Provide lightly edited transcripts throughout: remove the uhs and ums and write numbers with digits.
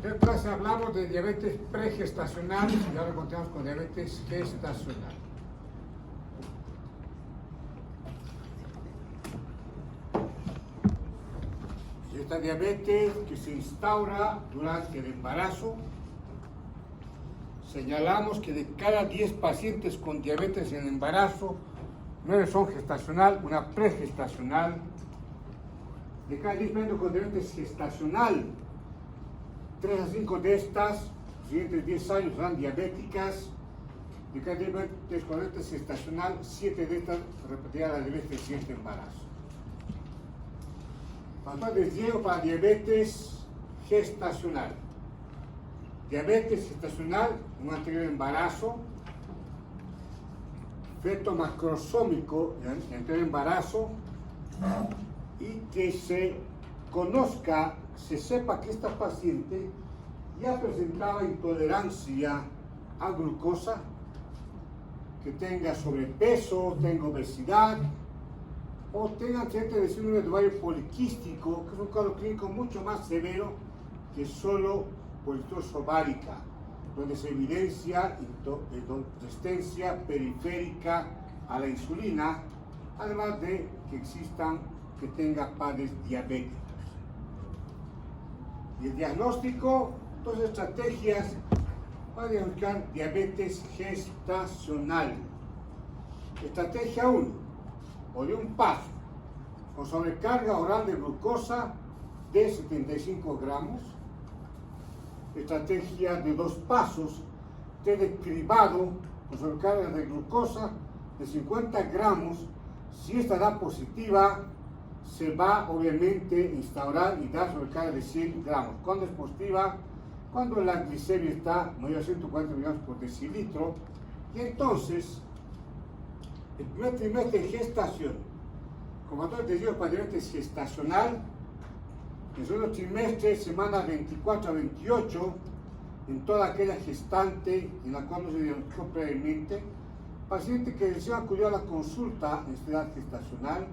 En clase hablamos de diabetes pregestacional y ahora continuamos con diabetes gestacional. Esta diabetes que se instaura durante el embarazo, señalamos que de cada 10 pacientes con diabetes en el embarazo, 9 son gestacional, una pregestacional. De cada 10 pacientes con diabetes gestacional, 3 a 5 de estas, los siguientes 10 años serán diabéticas. De cada 10 pacientes con diabetes gestacional, 7 de estas repetirán la diabetes del siguiente embarazo. Entonces llego para diabetes gestacional. Diabetes gestacional, un anterior embarazo, feto macrosómico en anterior embarazo, y que se conozca, se sepa que esta paciente ya presentaba intolerancia a glucosa, que tenga sobrepeso, tenga obesidad, o tenga antecedentes de síndrome de ovario poliquístico, que es un cuadro clínico mucho más severo que solo poliposis ovárica, donde se evidencia resistencia periférica a la insulina, además de que tenga padres diabéticos. Y el diagnóstico, dos estrategias para diagnosticar diabetes gestacional. Estrategia 1, o de un paso, con sobrecarga oral de glucosa de 75 gramos. Estrategia de 2 pasos, té de cribado con sobrecarga de glucosa de 50 gramos. Si esta da positiva, se va obviamente a instaurar y dar sobrecarga de 100 gramos. Cuando es positiva, cuando la glicemia está mayor a 140 miligramos por decilitro, y entonces el primer trimestre de gestación, como todos les digo, para diabetes gestacional, en el segundo trimestre, semana 24 a 28, en toda aquella gestante en la cual no se diagnosticó previamente, paciente que recién acudió a la consulta en esta edad gestacional,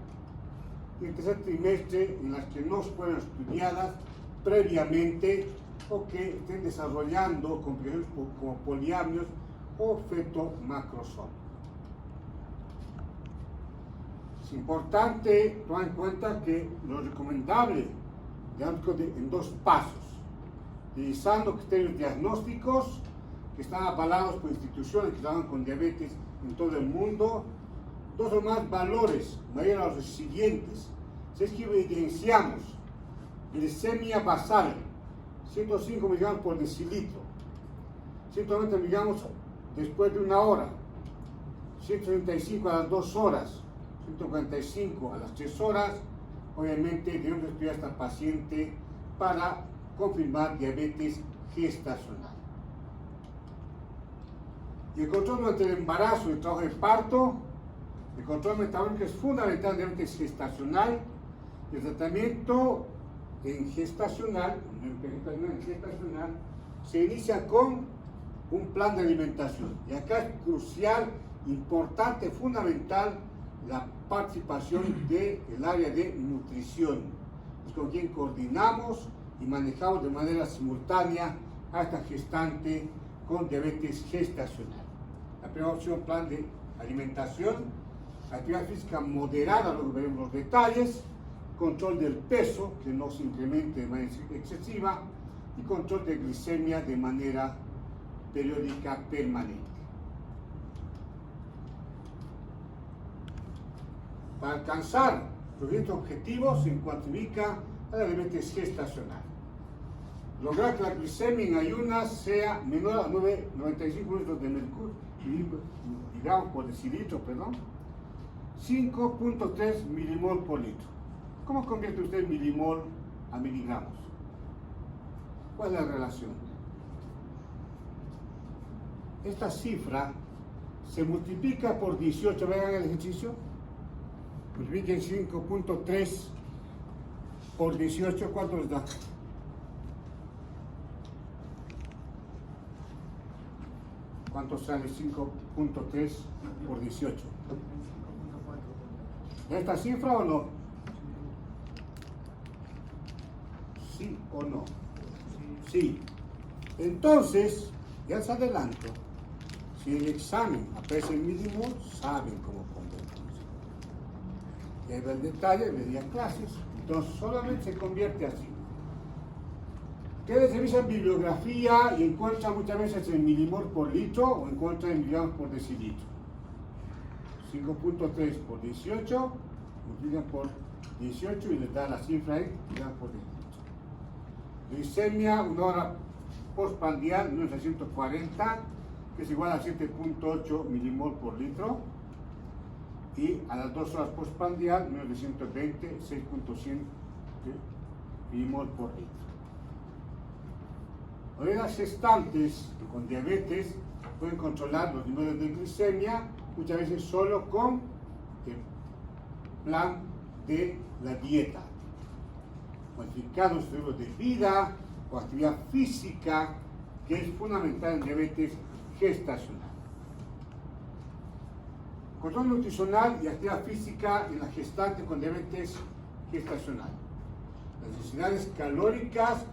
y el tercer trimestre en las que no fueron estudiadas previamente o que estén desarrollando complicaciones como poliamios o feto macrosómico. Es importante tomar en cuenta que lo recomendable en 2 pasos, utilizando criterios diagnósticos que están avalados por instituciones que trabajan con diabetes en todo el mundo, 2 o más valores mayores a los siguientes. Si es que evidenciamos glicemia basal, 105 miligramos por decilitro, 190 miligramos después de 1 hora, 135 a las 2 horas, 145 a las 3 horas, obviamente debemos estudiar a esta paciente para confirmar diabetes gestacional. Y el control durante el embarazo y el trabajo de parto, el control metabólico es fundamental en diabetes gestacional. El tratamiento en gestacional se inicia con un plan de alimentación. Y acá es crucial, importante, fundamental la participación del área de nutrición. Es con quien coordinamos y manejamos de manera simultánea a esta gestante con diabetes gestacional. La primera opción, plan de alimentación, actividad física moderada, luego veremos los detalles, control del peso, que no se incremente de manera excesiva, y control de glicemia de manera periódica permanente. Para alcanzar los siguientes objetivos se cuantifica a la diabetes gestacional. Lograr que la glicemia en ayunas sea menor a 95 litros de mercurio, miligramos por decilitro, 5.3 milimol por litro. ¿Cómo convierte usted milimol a miligramos? ¿Cuál es la relación? Esta cifra se multiplica por 18. ¿Vean el ejercicio? Multipliquen 5.3 por 18, ¿cuánto les da? ¿Cuánto sale 5.3 por 18? ¿Esta cifra o no? ¿Sí o no? Sí. Entonces, ya les adelanto, si en el examen aparece el mínimo, saben cómo convertirse. Y ahí va el detalle, vería clases, entonces solamente se convierte así. Ustedes revisan bibliografía y encuentran muchas veces el milimol por litro o encuentran el miligramos por decilitro. 5.3 por 18, multiplican por 18 y les da la cifra ahí, miligramos por decilitro. Glicemia, una hora postprandial, 1940, que es igual a 7.8 milimol por litro. Y a las 2 horas postprandial, 1920, 6.100 milimol por litro. Hoy las gestantes con diabetes pueden controlar los niveles de glicemia muchas veces solo con el plan de la dieta, modificar los estilos de vida o actividad física, que es fundamental en diabetes gestacional. Control nutricional y actividad física en la gestante con diabetes gestacional. Las necesidades calóricas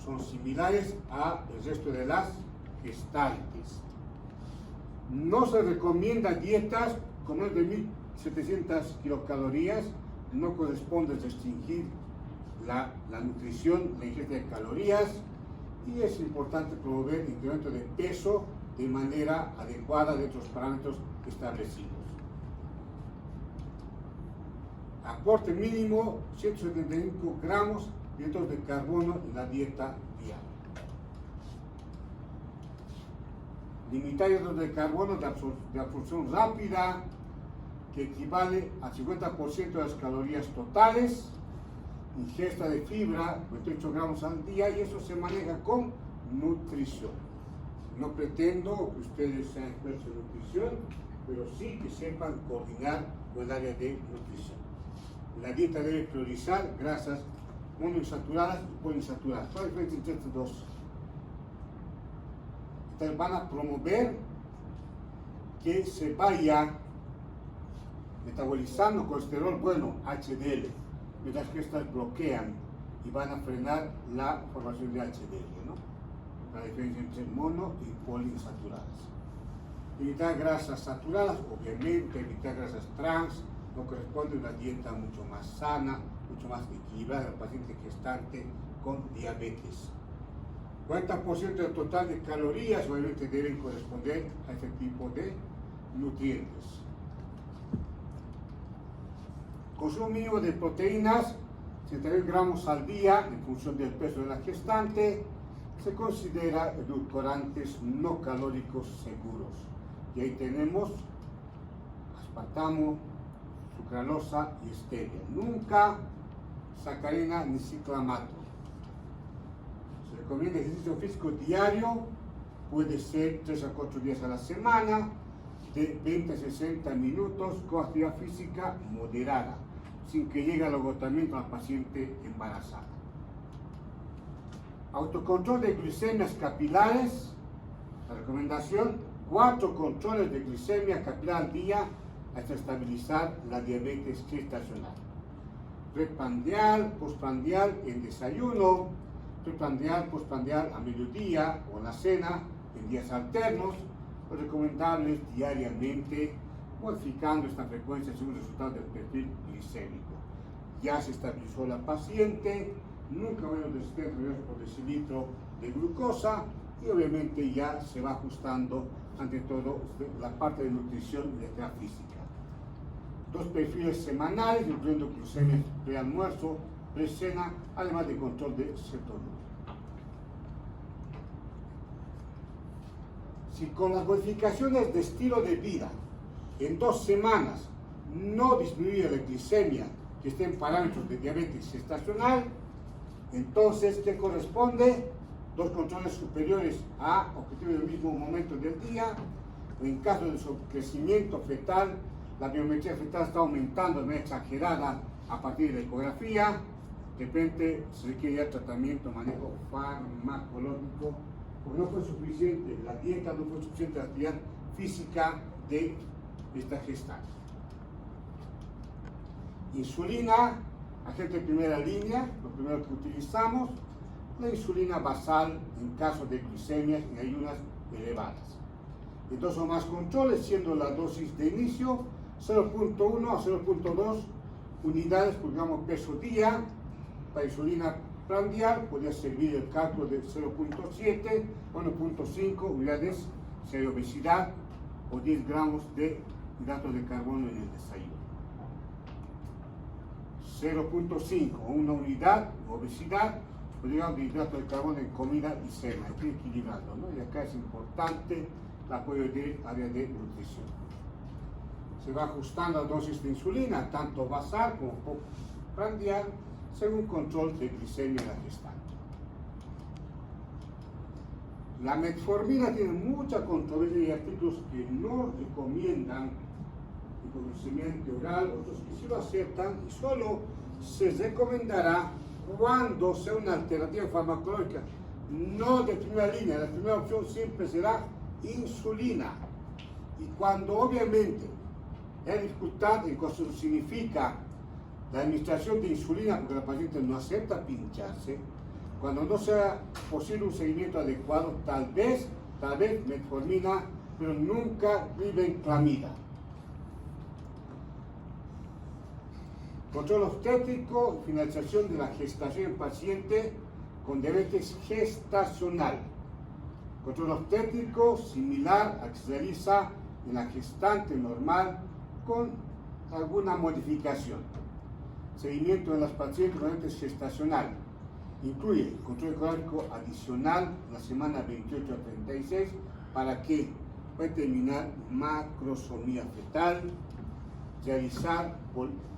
son similares al resto de las gestantes. No se recomienda dietas con más de 1700 kilocalorías, no corresponde restringir la nutrición, la ingesta de calorías, y es importante promover el incremento de peso de manera adecuada de otros parámetros establecidos. Aporte mínimo 175 gramos de hidratos de carbono en la dieta diaria. Limitar hidratos de carbono de absorción rápida, que equivale al 50% de las calorías totales. Ingesta de fibra, 28 gramos al día, y eso se maneja con nutrición. No pretendo que ustedes sean expertos en nutrición, pero sí que sepan coordinar con el área de nutrición. La dieta debe priorizar grasas monoinsaturadas y poliinsaturadas. ¿Cuál es la diferencia entre estos dos? Ustedes van a promover que se vaya metabolizando colesterol bueno, HDL, mientras que estas bloquean y van a frenar la formación de HDL, ¿no? La diferencia entre mono y poliinsaturadas. Evitar grasas saturadas, obviamente, evitar grasas trans, no corresponde a una dieta mucho más sana, mucho más equilibrada al paciente gestante con diabetes. 40% del total de calorías obviamente deben corresponder a este tipo de nutrientes. Consumo mínimo de proteínas, 61 gramos al día en función del peso de la gestante. Se considera edulcorantes no calóricos seguros. Y ahí tenemos aspartamo, sucralosa y stevia. Nunca sacarina ni ciclamato. Se recomienda ejercicio físico diario, puede ser 3 a 4 días a la semana, de 20 a 60 minutos con actividad física moderada, sin que llegue al agotamiento a la paciente embarazada. Autocontrol de glicemias capilares. La recomendación: 4 controles de glicemia capilar al día hasta estabilizar la diabetes gestacional. Preprandial, postprandial en desayuno, preprandial, postprandial a mediodía o en la cena en días alternos. Lo recomendable es diariamente, modificando esta frecuencia según el resultado del perfil glicémico. Ya se estabilizó la paciente, nunca menos de 70 mg por decilitro de glucosa, y obviamente ya se va ajustando ante todo la parte de nutrición y de actividad física. 2 perfiles semanales, incluyendo glucemia pre-almuerzo, pre-cena, además de control de cetonuria. Si con las modificaciones de estilo de vida en 2 semanas no disminuye la glicemia que esté en parámetros de diabetes gestacional, entonces, ¿qué corresponde? 2 controles superiores a objetivo del mismo momento del día. En caso de subcrecimiento fetal, la biometría fetal está aumentando de manera exagerada a partir de la ecografía. De repente se requiere ya tratamiento, manejo farmacológico, porque no fue suficiente la dieta, no fue suficiente la actividad física de esta gestante. Insulina, agente de primera línea, lo primero que utilizamos. la insulina basal en caso de glicemias en ayunas elevadas. Entonces, más controles, siendo la dosis de inicio 0.1 a 0.2 unidades por gramo peso día. Para insulina prandial podría servir el cálculo de 0.7 a 1.5 unidades si hay obesidad o 10 gramos de hidratos de carbono en el desayuno. 0.5 o una unidad de obesidad por gramo de hidratos de carbono en comida y cena. Hay que equilibrarlo, ¿no? Y acá es importante el apoyo del área de nutrición. Se va ajustando la dosis de insulina, tanto basal como prandial, según control de glicemia en la gestante. La metformina tiene mucha controversia y artículos que no recomiendan el conocimiento oral, otros que sí lo aceptan, y solo se recomendará cuando sea una alternativa farmacológica, no de primera línea. La primera opción siempre será insulina. Y cuando obviamente hay dificultad en cuanto significa la administración de insulina, porque la paciente no acepta pincharse, cuando no sea posible un seguimiento adecuado, tal vez metformina, pero nunca glibenclamida. Control obstétrico, finalización de la gestación en paciente con diabetes gestacional. Control obstétrico similar a que se realiza en la gestante normal con alguna modificación. Seguimiento de las pacientes con diabetes gestacional. Incluye control ecológico adicional en la semana 28 a 36 para que pueda determinar macrosomía fetal, realizar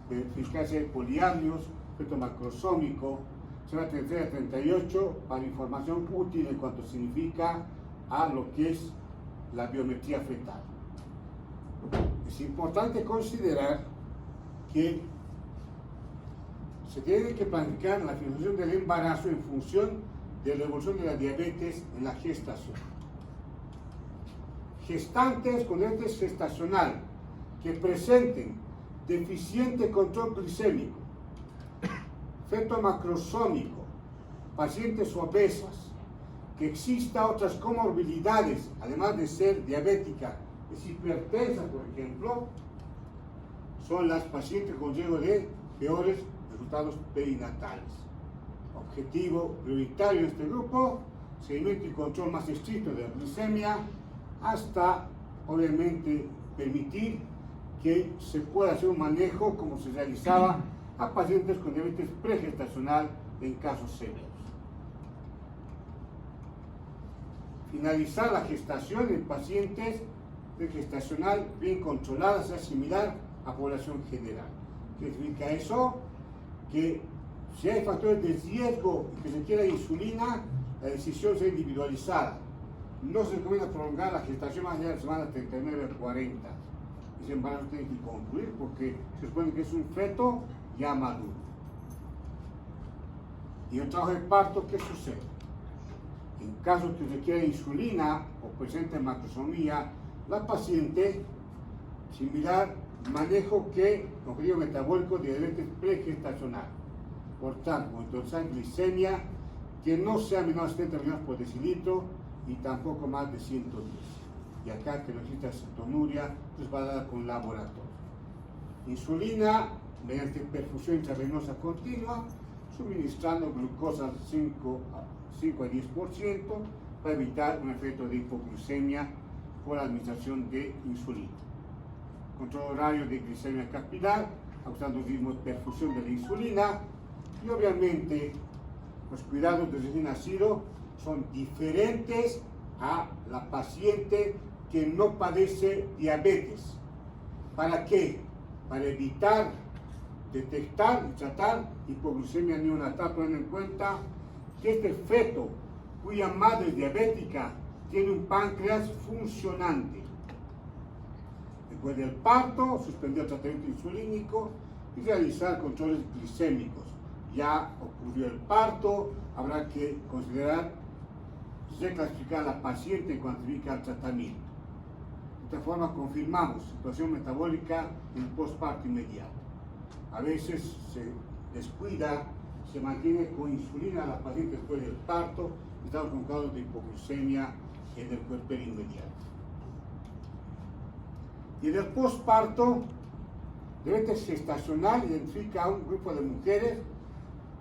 verificación de poliamnios, feto macrosómico, semana 33 a 38 para información útil en cuanto significa a lo que es la biometría fetal. Es importante considerar que se tiene que planificar la finalización del embarazo en función de la evolución de la diabetes en la gestación. Gestantes con diabetes gestacional que presenten deficiente control glicémico, feto macrosómico, pacientes obesas, que exista otras comorbilidades, además de ser diabética, es hipertensa, por ejemplo, son las pacientes con riesgo de peores resultados perinatales. Objetivo prioritario de este grupo, seguimiento y control más estricto de la glicemia, hasta obviamente permitir que se pueda hacer un manejo como se realizaba a pacientes con diabetes pregestacional en casos severos. Finalizar la gestación en pacientes pregestacional bien controlada sea similar a población general. ¿Qué significa eso? Que si hay factores de riesgo y que se quiera insulina, la decisión sea individualizada. No se recomienda prolongar la gestación más allá de la semana 39 a 40. Ese embarazo tiene que concluir porque se supone que es un feto ya maduro. Y en el trabajo de parto, ¿qué sucede? En caso que requiera insulina o presente macrosomía, la paciente, similar manejo que objetivo metabólico de diabetes pregestacional. Por tanto, monitorизar glicemia que no sea menor a 70 miligramos por decilitro y tampoco más de 110. Y acá que no exista cetonuria, pues va a dar con laboratorio. Insulina mediante perfusión intravenosa continua, suministrando glucosa al 5 a 10% para evitar un efecto de hipoglucemia por la administración de insulina. Control horario de glicemia capilar, ajustando el ritmo de perfusión de la insulina, y obviamente los cuidados del recién nacido son diferentes a la paciente que no padece diabetes. ¿Para qué? Para evitar detectar y tratar hipoglucemia neonatal, teniendo en cuenta que este feto cuya madre es diabética tiene un páncreas funcionante. Después del parto, suspender el tratamiento insulínico y realizar controles glicémicos. Ya ocurrió el parto, habrá que considerar reclasificar a la paciente en cuanto al tratamiento. De esta forma confirmamos situación metabólica en el postparto inmediato. A veces se descuida, se mantiene con insulina a la paciente después del parto. Estamos con casos de hipoglucemia en el puerperio inmediato. Y en el posparto, diabetes gestacional identifica a un grupo de mujeres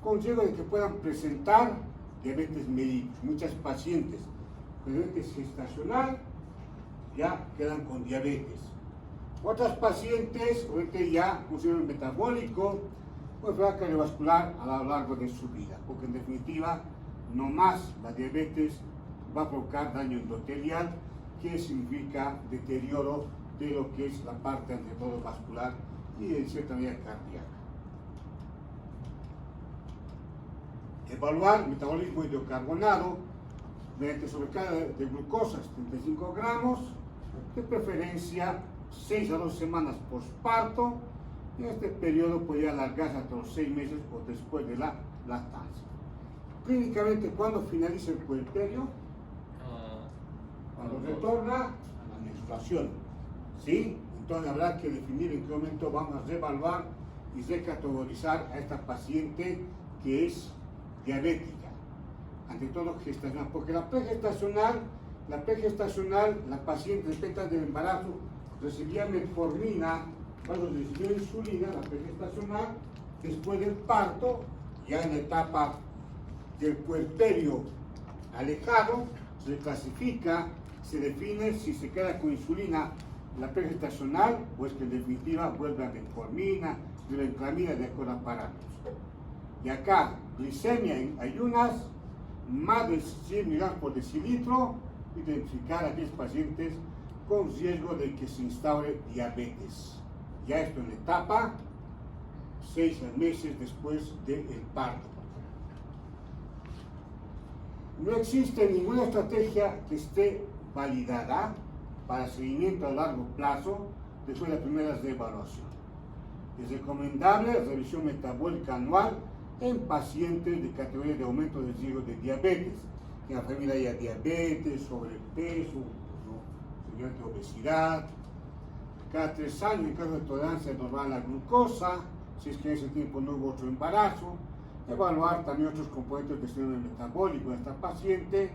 con riesgo de que puedan presentar diabetes mellitus. Muchas pacientes con diabetes gestacional ya quedan con diabetes. Otras pacientes obviamente ya con síndrome metabólico o enfermedad cardiovascular a lo largo de su vida, porque en definitiva no más la diabetes va a provocar daño endotelial, que significa deterioro de lo que es la parte ante todo vascular y en cierta medida cardíaca. Evaluar metabolismo hidrocarbonado mediante sobrecarga de glucosa 75 gramos, de preferencia 6 a 2 semanas posparto, y este periodo podría alargarse hasta los 6 meses o después de la lactancia. Clínicamente, ¿cuándo finaliza el puerperio? Cuando retorna a la menstruación, ¿sí? Entonces habrá que definir en qué momento vamos a reevaluar y recategorizar a esta paciente que es diabética, ante todo gestacional, porque la pregestacional, la paciente después del embarazo recibía metformina, cuando recibió insulina, la pregestacional, después del parto, ya en la etapa del puerperio alejado, se clasifica, se define si se queda con insulina la pregestacional o es que en definitiva vuelve a metformina, glibenclamida de acuerdo a parámetros. Y acá, glicemia en ayunas, más de 100 miligramos por decilitro, identificar a aquellos pacientes con riesgo de que se instaure diabetes. Ya esto en la etapa 6 meses después del parto. No existe ninguna estrategia que esté validada para seguimiento a largo plazo después de las primeras reevaluaciones. Es recomendable la revisión metabólica anual en pacientes de categoría de aumento del riesgo de diabetes. En la familia haya diabetes, sobrepeso, señalmente obesidad. Cada 3 años, en caso de tolerancia normal a la glucosa, si es que en ese tiempo no hubo otro embarazo. Evaluar también otros componentes del sistema metabólico de esta paciente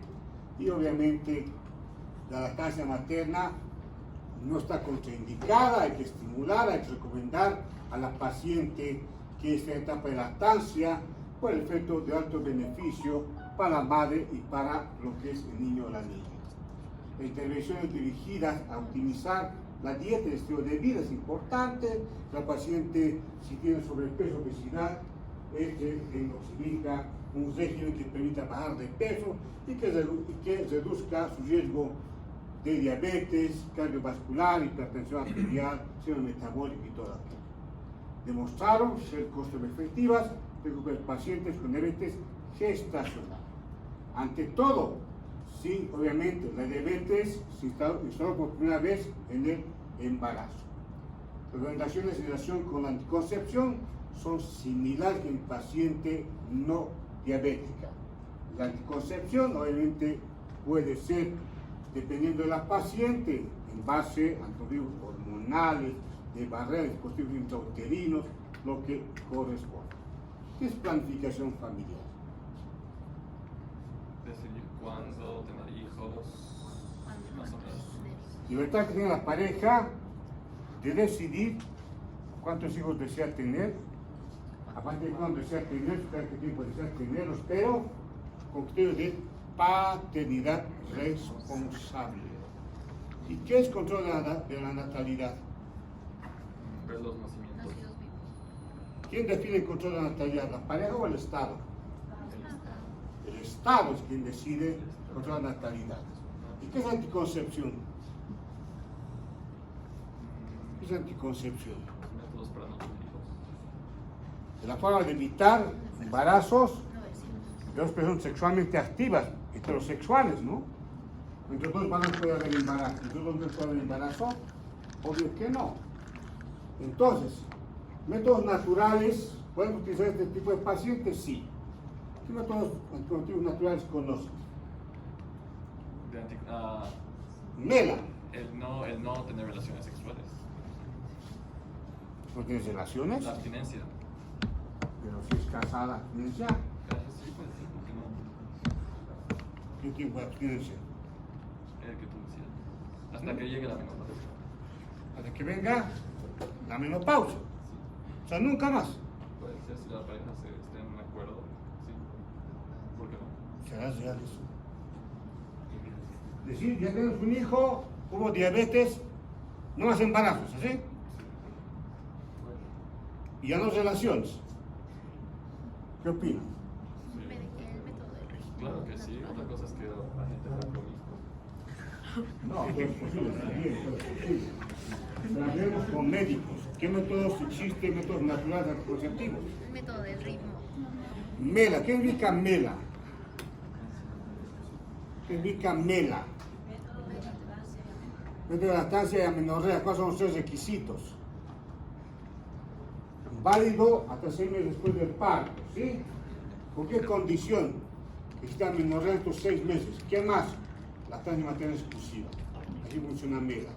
y obviamente la lactancia materna no está contraindicada, hay que estimular, hay que recomendar a la paciente que esté en etapa de lactancia por el efecto de alto beneficio para la madre y para lo que es el niño o la niña. Intervenciones dirigidas a optimizar la dieta y el estilo de vida es importante. La paciente, si tiene sobrepeso o obesidad, es que explica un régimen que permita bajar de peso y que reduzca su riesgo de diabetes, cardiovascular, hipertensión arterial, síndrome metabólico y todo aquello. Demostraron ser costo efectivas de pacientes con diabetes gestacional. Ante todo, sí, obviamente, la diabetes se instaló por primera vez en el embarazo. Las recomendaciones en relación con la anticoncepción son similares que en paciente no diabética. La anticoncepción obviamente puede ser, dependiendo de la paciente, en base a anticonceptivos hormonales, de barreras, dispositivos intrauterinos, lo que corresponde. ¿Qué es planificación familiar? Decidir cuándo tener hijos, más o menos. Libertad que tiene la pareja de decidir cuántos hijos desea tener, aparte de cuándo desea tener, qué tiempo desea tenerlos, pero con criterios de paternidad responsable. ¿Y qué es control de la natalidad? Ver los nacimientos. ¿Quién define el control de la natalidad? ¿La pareja o el Estado? El Estado es quien decide el control de la natalidad. ¿Y qué es anticoncepción? ¿Qué es anticoncepción? Métodos para no tener hijos. Es la forma de evitar embarazos de dos personas sexualmente activas, heterosexuales, ¿no? Entre dos varones puede haber embarazo, entre dos mujeres puede haber embarazo, obvio que no. Entonces, métodos naturales, ¿podemos utilizar este tipo de pacientes? Sí. ¿Qué métodos anticonceptivos naturales conocen? Mela. El no tener relaciones sexuales. ¿No tienes relaciones? La abstinencia. Pero si es casada, abstinencia. Sí, pues sí, porque no. ¿Qué tiempo de abstinencia? El que tú decías. Hasta que llegue la menopausia. Hasta que venga la menopausia. O sea, nunca más. Puede ser si la pareja esté en un acuerdo. Sí. ¿Por qué no? ¿Será real eso? Decir, ya tenemos un hijo, hubo diabetes, no más embarazos, ¿sí? Y ya no relaciones. ¿Qué opinan? Sí. El método del ritmo. Claro que sí. Otra cosa es que la gente sea promiscua. No, todo es posible, también, todo es posible. Trabajemos con médicos. ¿Qué métodos existen? Métodos naturales anticonceptivos. El método del ritmo. Mela, ¿qué significa mela? ¿Qué significa mela? Método de lactancia y amenorrea, ¿cuáles son los 3 requisitos? Válido hasta 6 meses después del parto, ¿sí? ¿Con qué condición? Que esté amenorrea estos 6 meses. ¿Qué más? Lactancia materna exclusiva. Así funciona mela.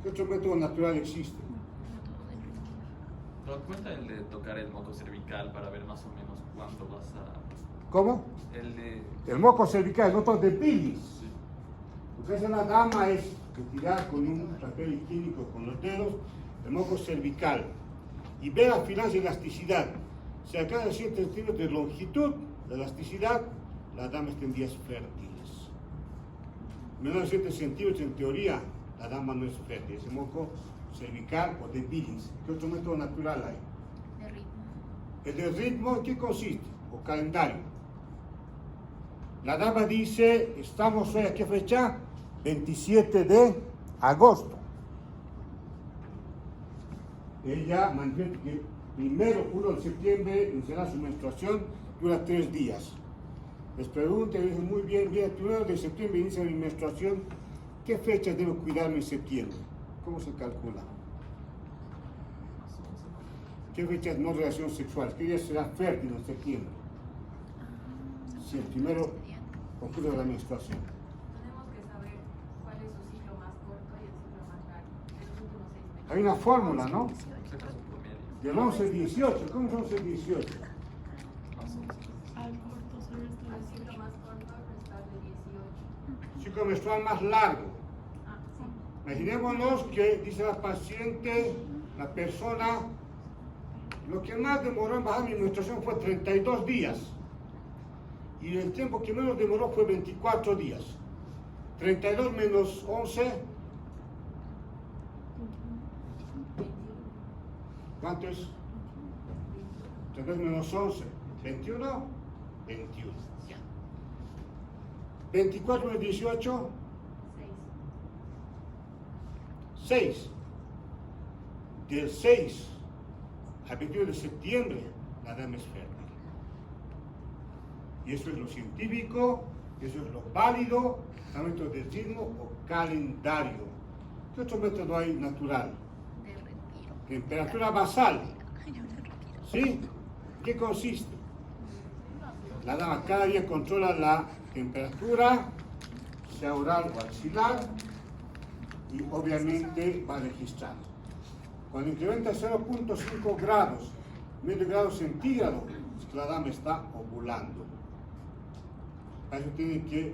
¿Qué otro método natural existe? ¿Te das cuenta el de tocar el moco cervical para ver más o menos cuánto vas a... ¿Cómo? El de... El moco cervical, el moco de bilis. Sí. Lo que hace la dama es retirar con un papel higiénico con los dedos el moco cervical y ver al final su elasticidad. Si a cada 7 centímetros de longitud, la elasticidad, la dama está en días fértiles. Menos de 7 centímetros, en teoría, la dama no es fértil. Ese moco cervical o de bilis. ¿Qué otro método natural hay? De ritmo. El del ritmo, ¿en qué consiste? O calendario. La dama dice, estamos hoy, ¿a qué fecha? 27 de agosto. Ella manifiesta que primero, 1 de septiembre, iniciará su menstruación, dura 3 días. Les pregunta y dicen, muy bien, el 1 de septiembre inicia mi menstruación, ¿qué fechas debo cuidarme en septiembre? ¿Cómo se calcula? ¿Qué fechas no relación sexual? ¿Qué día será fértil en septiembre? Si el primero ocurre la menstruación. Tenemos que saber cuál es su ciclo más corto y el ciclo más largo en los últimos 6 meses. Hay una fórmula, ¿no? Sacas un promedio. Del 11 al 18. ¿Cómo es 11 al 18? Más o menos. Al ciclo más corto restarle 18. Ciclo menstrual más largo. Ah, sí. Imaginémonos que, dice la paciente, la persona, lo que más demoró en bajar mi menstruación fue 32 días. Y el tiempo que menos demoró fue 24 días. 32 menos 11, ¿cuánto es? 32 menos 11, 21, 21. 24 menos 18, 6. Del 6 al 21 de septiembre, la dama es fértil. Y eso es lo científico, eso es lo válido, el método de ritmo o calendario. ¿Qué otro método hay natural? De retiro. Temperatura basal. Ay, yo de retiro. ¿Sí? ¿Qué consiste? La dama cada día controla la temperatura, sea oral o axilar, y obviamente va a registrar. Cuando incrementa 0.5 grados, medio grado centígrado, es que la dama está ovulando. Para eso tiene que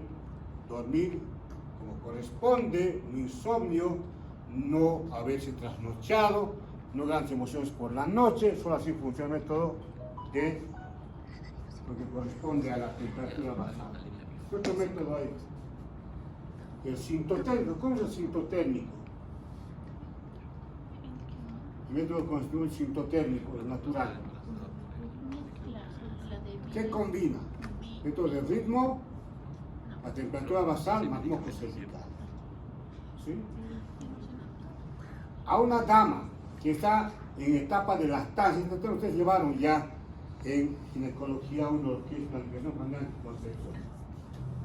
dormir como corresponde, no insomnio, no haberse trasnochado, no grandes emociones por la noche, solo así funciona el método de lo que corresponde a la temperatura basal. ¿Qué otro método hay? El sintotérmico. ¿Cómo es el sintotérmico? El método constituye el sintotérmico, el natural. ¿Qué combina? Método de ritmo, la temperatura basal más moco cervical. ¿Sí? A una dama que está en etapa de lactancia, ustedes llevaron ya en ginecología uno lo que es planificación familiar anticoncepción.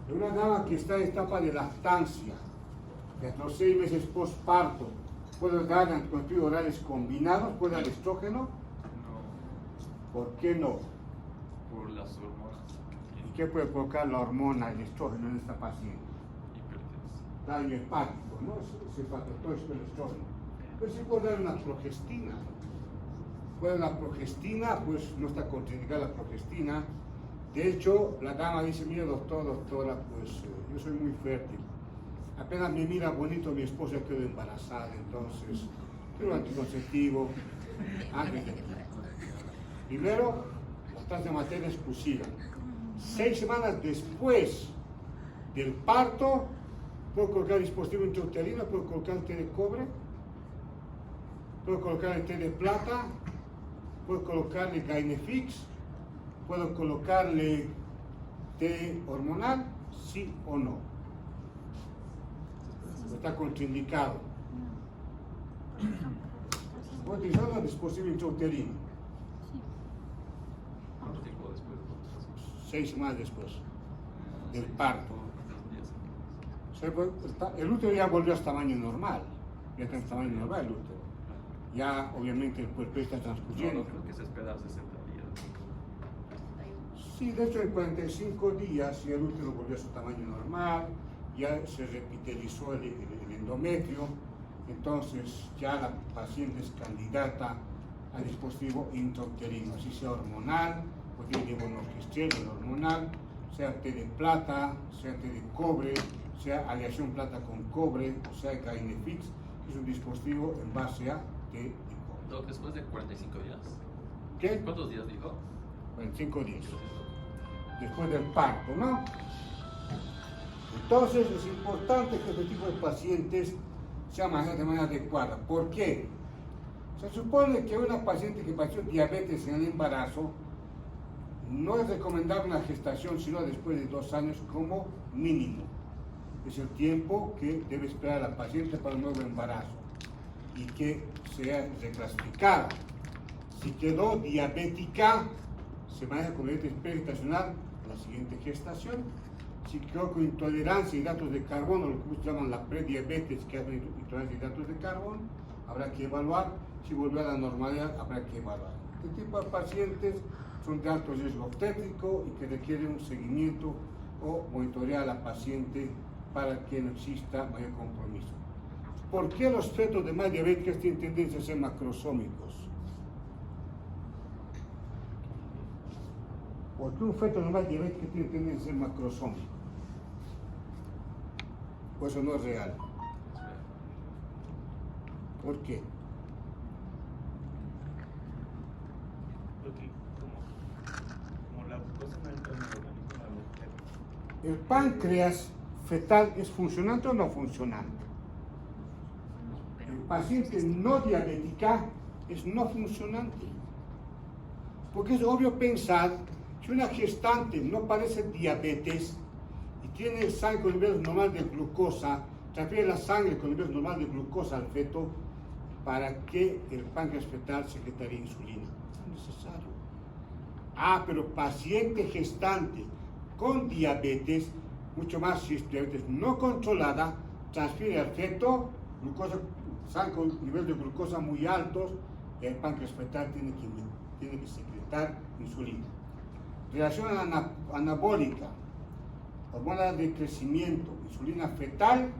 De una dama que está en etapa de lactancia, de hasta los 6 meses postparto, ¿puede dar anticonceptivos orales combinados? ¿Puede dar estrógeno? No, ¿Por qué no? por las hormonas que ¿Y tiene. qué puede provocar la hormona, el estrógeno en esta paciente? Hipertensión. Daño hepático, ¿no? Es hepatotóxico el estrógeno. Pero sí puede dar una progestina. Pues la progestina, pues no está contraindicada la progestina. De hecho, la dama dice, mira doctor, doctora, pues yo soy muy fértil. Apenas me mira bonito mi esposa quedó embarazada, entonces quiero un anticonceptivo. Primero, la tasa de materia exclusiva. 6 semanas después del parto, puedo colocar dispositivo intrauterino, puedo colocar té de cobre, puedo colocar el té de plata, puedo colocarle Gainefix, puedo colocarle té hormonal, sí o no. Está contraindicado. Puedo utilizar un dispositivo intrauterino. ¿Cuánto tiempo después? 6 semanas después del parto. 10 días. El útero ya volvió a su tamaño normal. Ya está en tamaño normal el útero. Ya obviamente el cuerpo está transcurriendo. No, creo que se espera 60 días. Sí, de hecho en 45 días ya el útero volvió a su tamaño normal, ya se repitalizó el endometrio, entonces ya la paciente es candidata a dispositivo intrauterino, así sea hormonal, o tiene levonorgestrel, el hormonal, sea té de plata, sea té de cobre, sea aleación plata con cobre, o sea Gainefix, que es un dispositivo en base a té de cobre. Doc, después de 45 días. ¿Qué? ¿Cuántos días dijo? 45 días. Después del parto, ¿no? Entonces es importante que este tipo de pacientes sean manejados de manera adecuada. ¿Por qué? Se supone que una paciente que padeció diabetes en el embarazo no es recomendable una gestación sino después de 2 años como mínimo. Es el tiempo que debe esperar la paciente para un nuevo embarazo y que sea reclasificada. Si quedó diabética, se maneja con diabetes pregestacional la siguiente gestación. Si quedó con intolerancia a hidratos de carbono, lo que muchos llaman la prediabetes, que es intolerancia a hidratos de carbono, habrá que evaluar. Si volvió a la normalidad, habrá que evaluar. Este tipo de pacientes son de alto riesgo obstétrico y que requieren un seguimiento o monitorear a la paciente para que no exista mayor compromiso. ¿Por qué los fetos de madre diabéticas tienen tendencia a ser macrosómicos? ¿Por qué un feto de madre diabética tiene tendencia a ser macrosómico? Pues eso no es real. ¿Por qué? Porque como la glucosa no entra en el organismo, la mujer. ¿El páncreas fetal es funcionante o no funcionante? El paciente no diabética es no funcionante. Porque es obvio pensar que una gestante no padece diabetes y tiene sangre con niveles normales de glucosa, transfiere la sangre con niveles normales de glucosa al feto para que el páncreas fetal secretaría insulina. No es necesario. Pero paciente gestante con diabetes, mucho más si es diabetes no controlada, transfiere al feto glucosa, sangre con niveles de glucosa muy altos, y el páncreas fetal tiene que secretar insulina. Relación anabólica, hormona de crecimiento, insulina fetal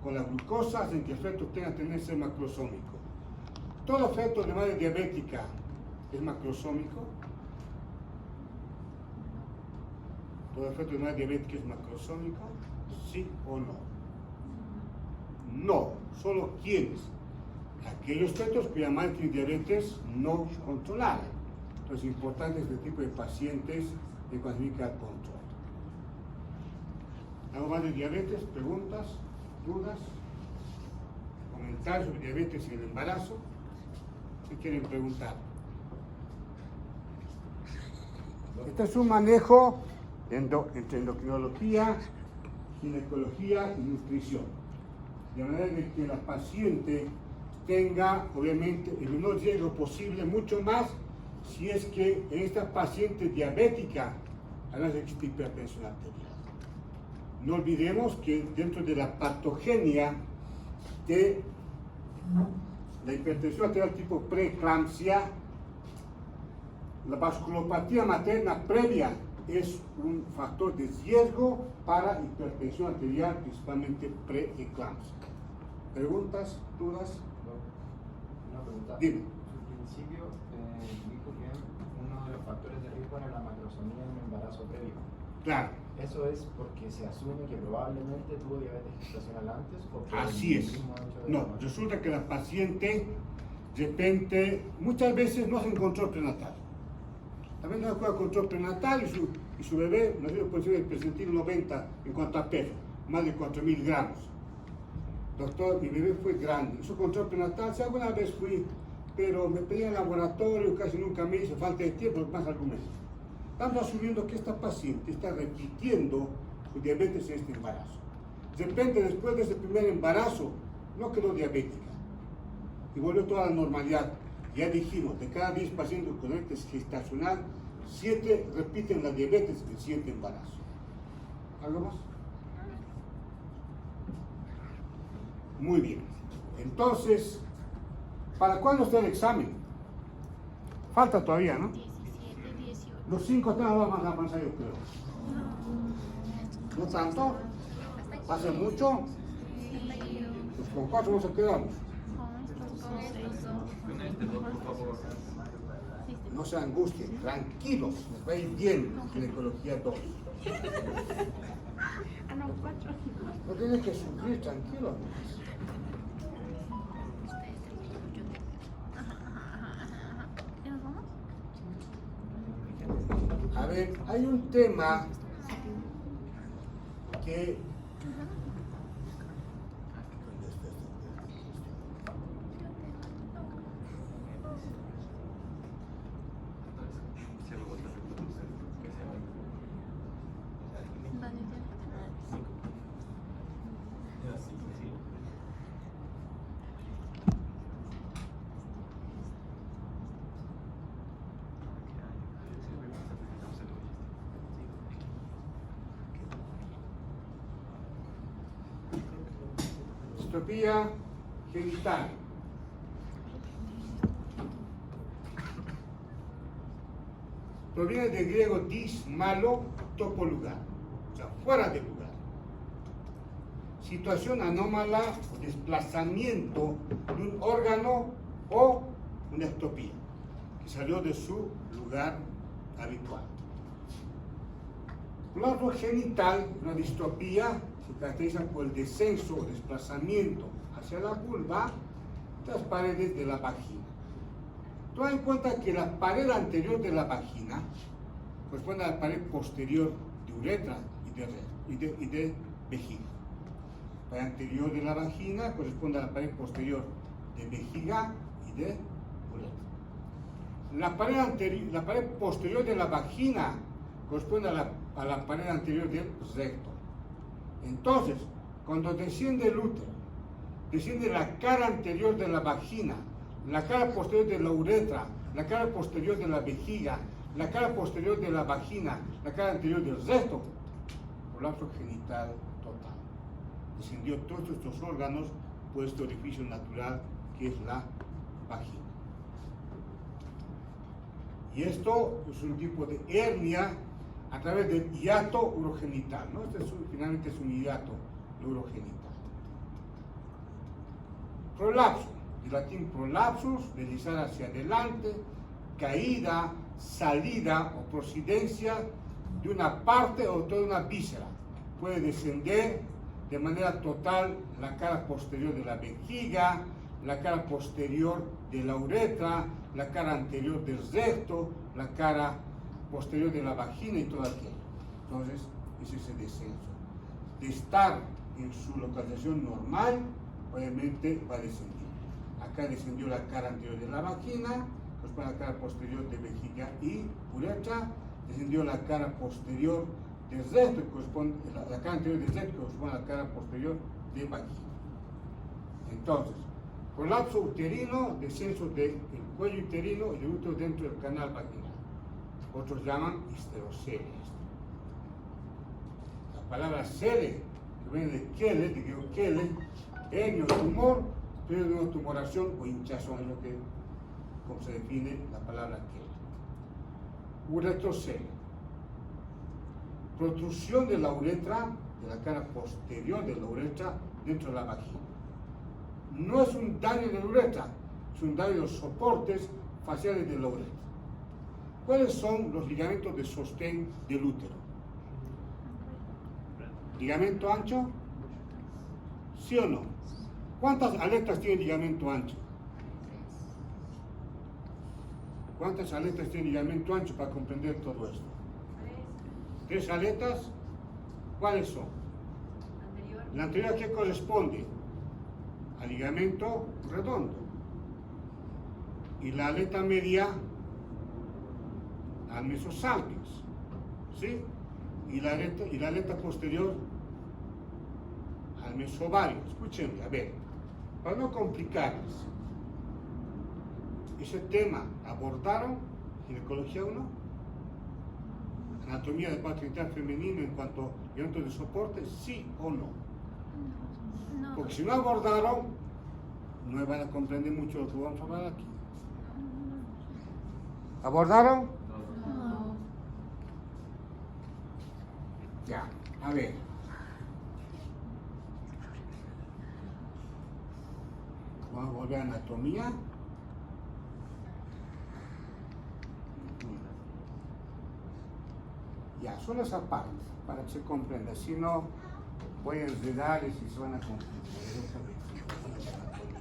con la glucosa hacen que el feto tenga tendencia macrosómico. ¿Todo feto de madre diabética es macrosómico? ¿Todo feto de madre diabética es macrosómico? ¿Sí o no? No, solo ¿quiénes? Aquellos fetos cuya madre tiene diabetes no controlada. Entonces es importante este tipo de pacientes de clasificar control. ¿Algo más de diabetes? ¿Preguntas? ¿Dudas? ¿Comentarios sobre diabetes y el embarazo? ¿Qué quieren preguntar? Este es un manejo entre endocrinología, ginecología y nutrición. De manera de que la paciente tenga, obviamente, el menor riesgo posible, mucho más si es que en esta paciente diabética además existe hipertensión arterial. No olvidemos que dentro de la patogenia de la hipertensión arterial tipo preeclampsia, la vasculopatía materna previa es un factor de riesgo para hipertensión arterial, principalmente preeclampsia. ¿Preguntas? ¿Dudas? Una pregunta. Dime. En principio, dijo que uno de los factores de riesgo era la macrosomía en un embarazo previo. Claro, ¿Eso es porque se asume que probablemente tuvo diabetes gestacional antes o por así el es. mismo hecho de No, la resulta que la paciente de repente, muchas veces no hacen control prenatal. También no juega control prenatal y su bebé no tiene posible el percentil 90 en cuanto a peso, más de 4.000 gramos. Doctor, mi bebé fue grande. Hizo control prenatal, si alguna vez fui, pero me pedían en laboratorio, casi nunca me hizo falta de tiempo, más algún mes. Estamos asumiendo que esta paciente está repitiendo su diabetes en este embarazo. De repente, después de ese primer embarazo, no quedó diabética y volvió toda la normalidad. Ya dijimos, de cada 10 pacientes con diabetes gestacional, 7 repiten la diabetes en el siguiente embarazo. ¿Algo más? Muy bien. Entonces, ¿para cuándo está el examen? Falta todavía, ¿no? 17, 18. Los 5 temas más avanzados, yo creo. ¿No tanto? ¿Hace mucho? Pues con 4 nos quedamos. Con estos dos. Con este dos, por favor. No se angustien, tranquilos, les va a ir bien ginecología 2. Ah, no, 4. No tienes que sufrir, tranquilo. ¿Ya nos vamos? A ver, hay un tema que... Se va a botar el productor, que se va. Vale, ya. Sí, sí. Distropía genital. Proviene del griego dis, malo, topo, lugar. O sea, fuera de lugar. Situación anómala o desplazamiento de un órgano o una ectopía que salió de su lugar habitual. Por lado genital, una distropía se caracteriza por el descenso o desplazamiento hacia la vulva de las paredes de la vagina. Toma en cuenta que la pared anterior de la vagina corresponde a la pared posterior de uretra y de vejiga. La pared anterior de la vagina corresponde a la pared posterior de vejiga y de uretra. La pared posterior de la vagina corresponde a la pared anterior del recto. Entonces, cuando desciende el útero, desciende la cara anterior de la vagina, la cara posterior de la uretra, la cara posterior de la vejiga, la cara posterior de la vagina, la cara anterior del recto, colapso genital total. Descendió todos estos órganos por este orificio natural que es la vagina. Y esto es un tipo de hernia a través del hiato urogenital, ¿no? Finalmente es un hiato urogenital. Prolapso, del latín prolapsus, deslizar hacia adelante, caída, salida o procedencia de una parte o toda una víscera. Puede descender de manera total la cara posterior de la vejiga, la cara posterior de la uretra, la cara anterior del recto, la cara posterior de la vagina y todo aquello. Entonces, es ese descenso. De estar en su localización normal, obviamente va a descender. Acá descendió la cara anterior de la vagina, después la cara posterior de vejiga y uretra, descendió la cara posterior del recto, la cara anterior del recto corresponde a la cara posterior de vagina. Entonces, prolapso uterino, descenso del cuello uterino y del útero dentro del canal vaginal. Otros llaman histeroceles. La palabra cele, que viene de kele, de griego kele, hernia, tumor, pero de una tumoración o hinchazón, es lo que, como se define la palabra kele. Uretrocele. Protrusión de la uretra, de la cara posterior de la uretra, dentro de la vagina. No es un daño de la uretra, es un daño de los soportes faciales del Lowret. ¿Cuáles son los ligamentos de sostén del útero? ¿Ligamento ancho? ¿Sí o no? ¿Cuántas aletas tiene ligamento ancho? ¿Cuántas aletas tiene ligamento ancho para comprender todo esto? 3 aletas. ¿Cuáles son? Anterior. La anterior, ¿qué corresponde? Al ligamento redondo. Y la aleta media al mesosalpinx, ¿sí? Y la aleta posterior al mesovario. Escúchenme, a ver, para no complicarles, ese tema abordaron ginecología 1, anatomía del parto genital femenino en cuanto a elementos de soporte, sí o no. No. Porque si no abordaron, no van a comprender mucho lo que vamos a hablar aquí. ¿Abordaron? No. Ya, a ver. Vamos a volver a anatomía. Ya, solo esa parte, para que se comprenda. Si no, voy a enredar y si se van a confundir. Caso anatómico.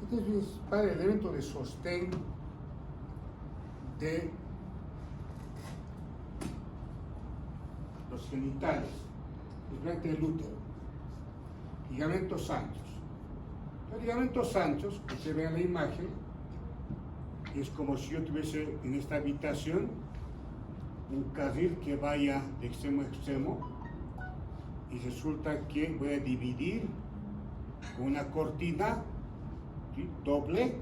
Este es el principal elemento de sostén de los genitales, especialmente del útero. Ligamentos anchos. Los ligamentos anchos, que se ve en la imagen, es como si yo tuviese en esta habitación un carril que vaya de extremo a extremo y resulta que voy a dividir con una cortina, ¿sí?, doble.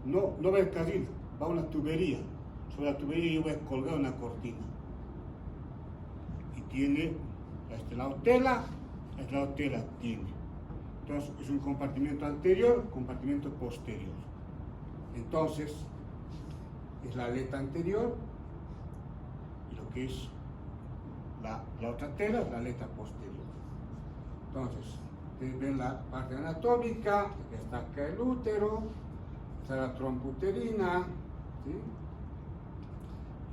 No va el carril, va una tubería. Sobre la tubería yo voy a colgar una cortina. Y tiene a este lado tela, a este lado tela tiene. Entonces es un compartimento anterior, compartimento posterior. Entonces es la aleta anterior y lo que es la otra tela es la aleta posterior. Entonces, ustedes ven la parte anatómica, que está acá el útero, está la trompa uterina, ¿sí?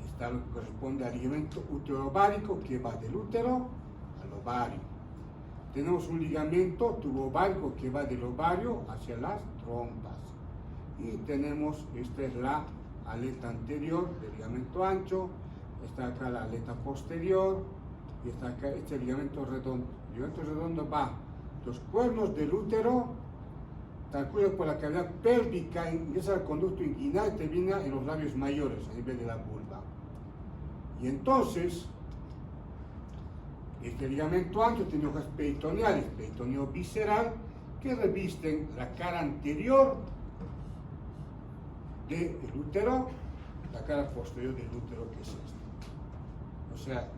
Está lo que corresponde al ligamento uterovárico que va del útero al ovario. Tenemos un ligamento tubovárico que va del ovario hacia las trompas. Y tenemos, esta es la aleta anterior del ligamento ancho, está acá la aleta posterior y está acá este ligamento redondo. El ligamento redondo va los cuernos del útero, transcurre por la cavidad pélvica, ingresa al conducto inguinal y termina en los labios mayores, a nivel de la vulva. Y entonces, este ligamento ancho tiene hojas peritoneales, peritoneo visceral, que revisten la cara anterior del útero, la cara posterior del útero, que es esta. O sea,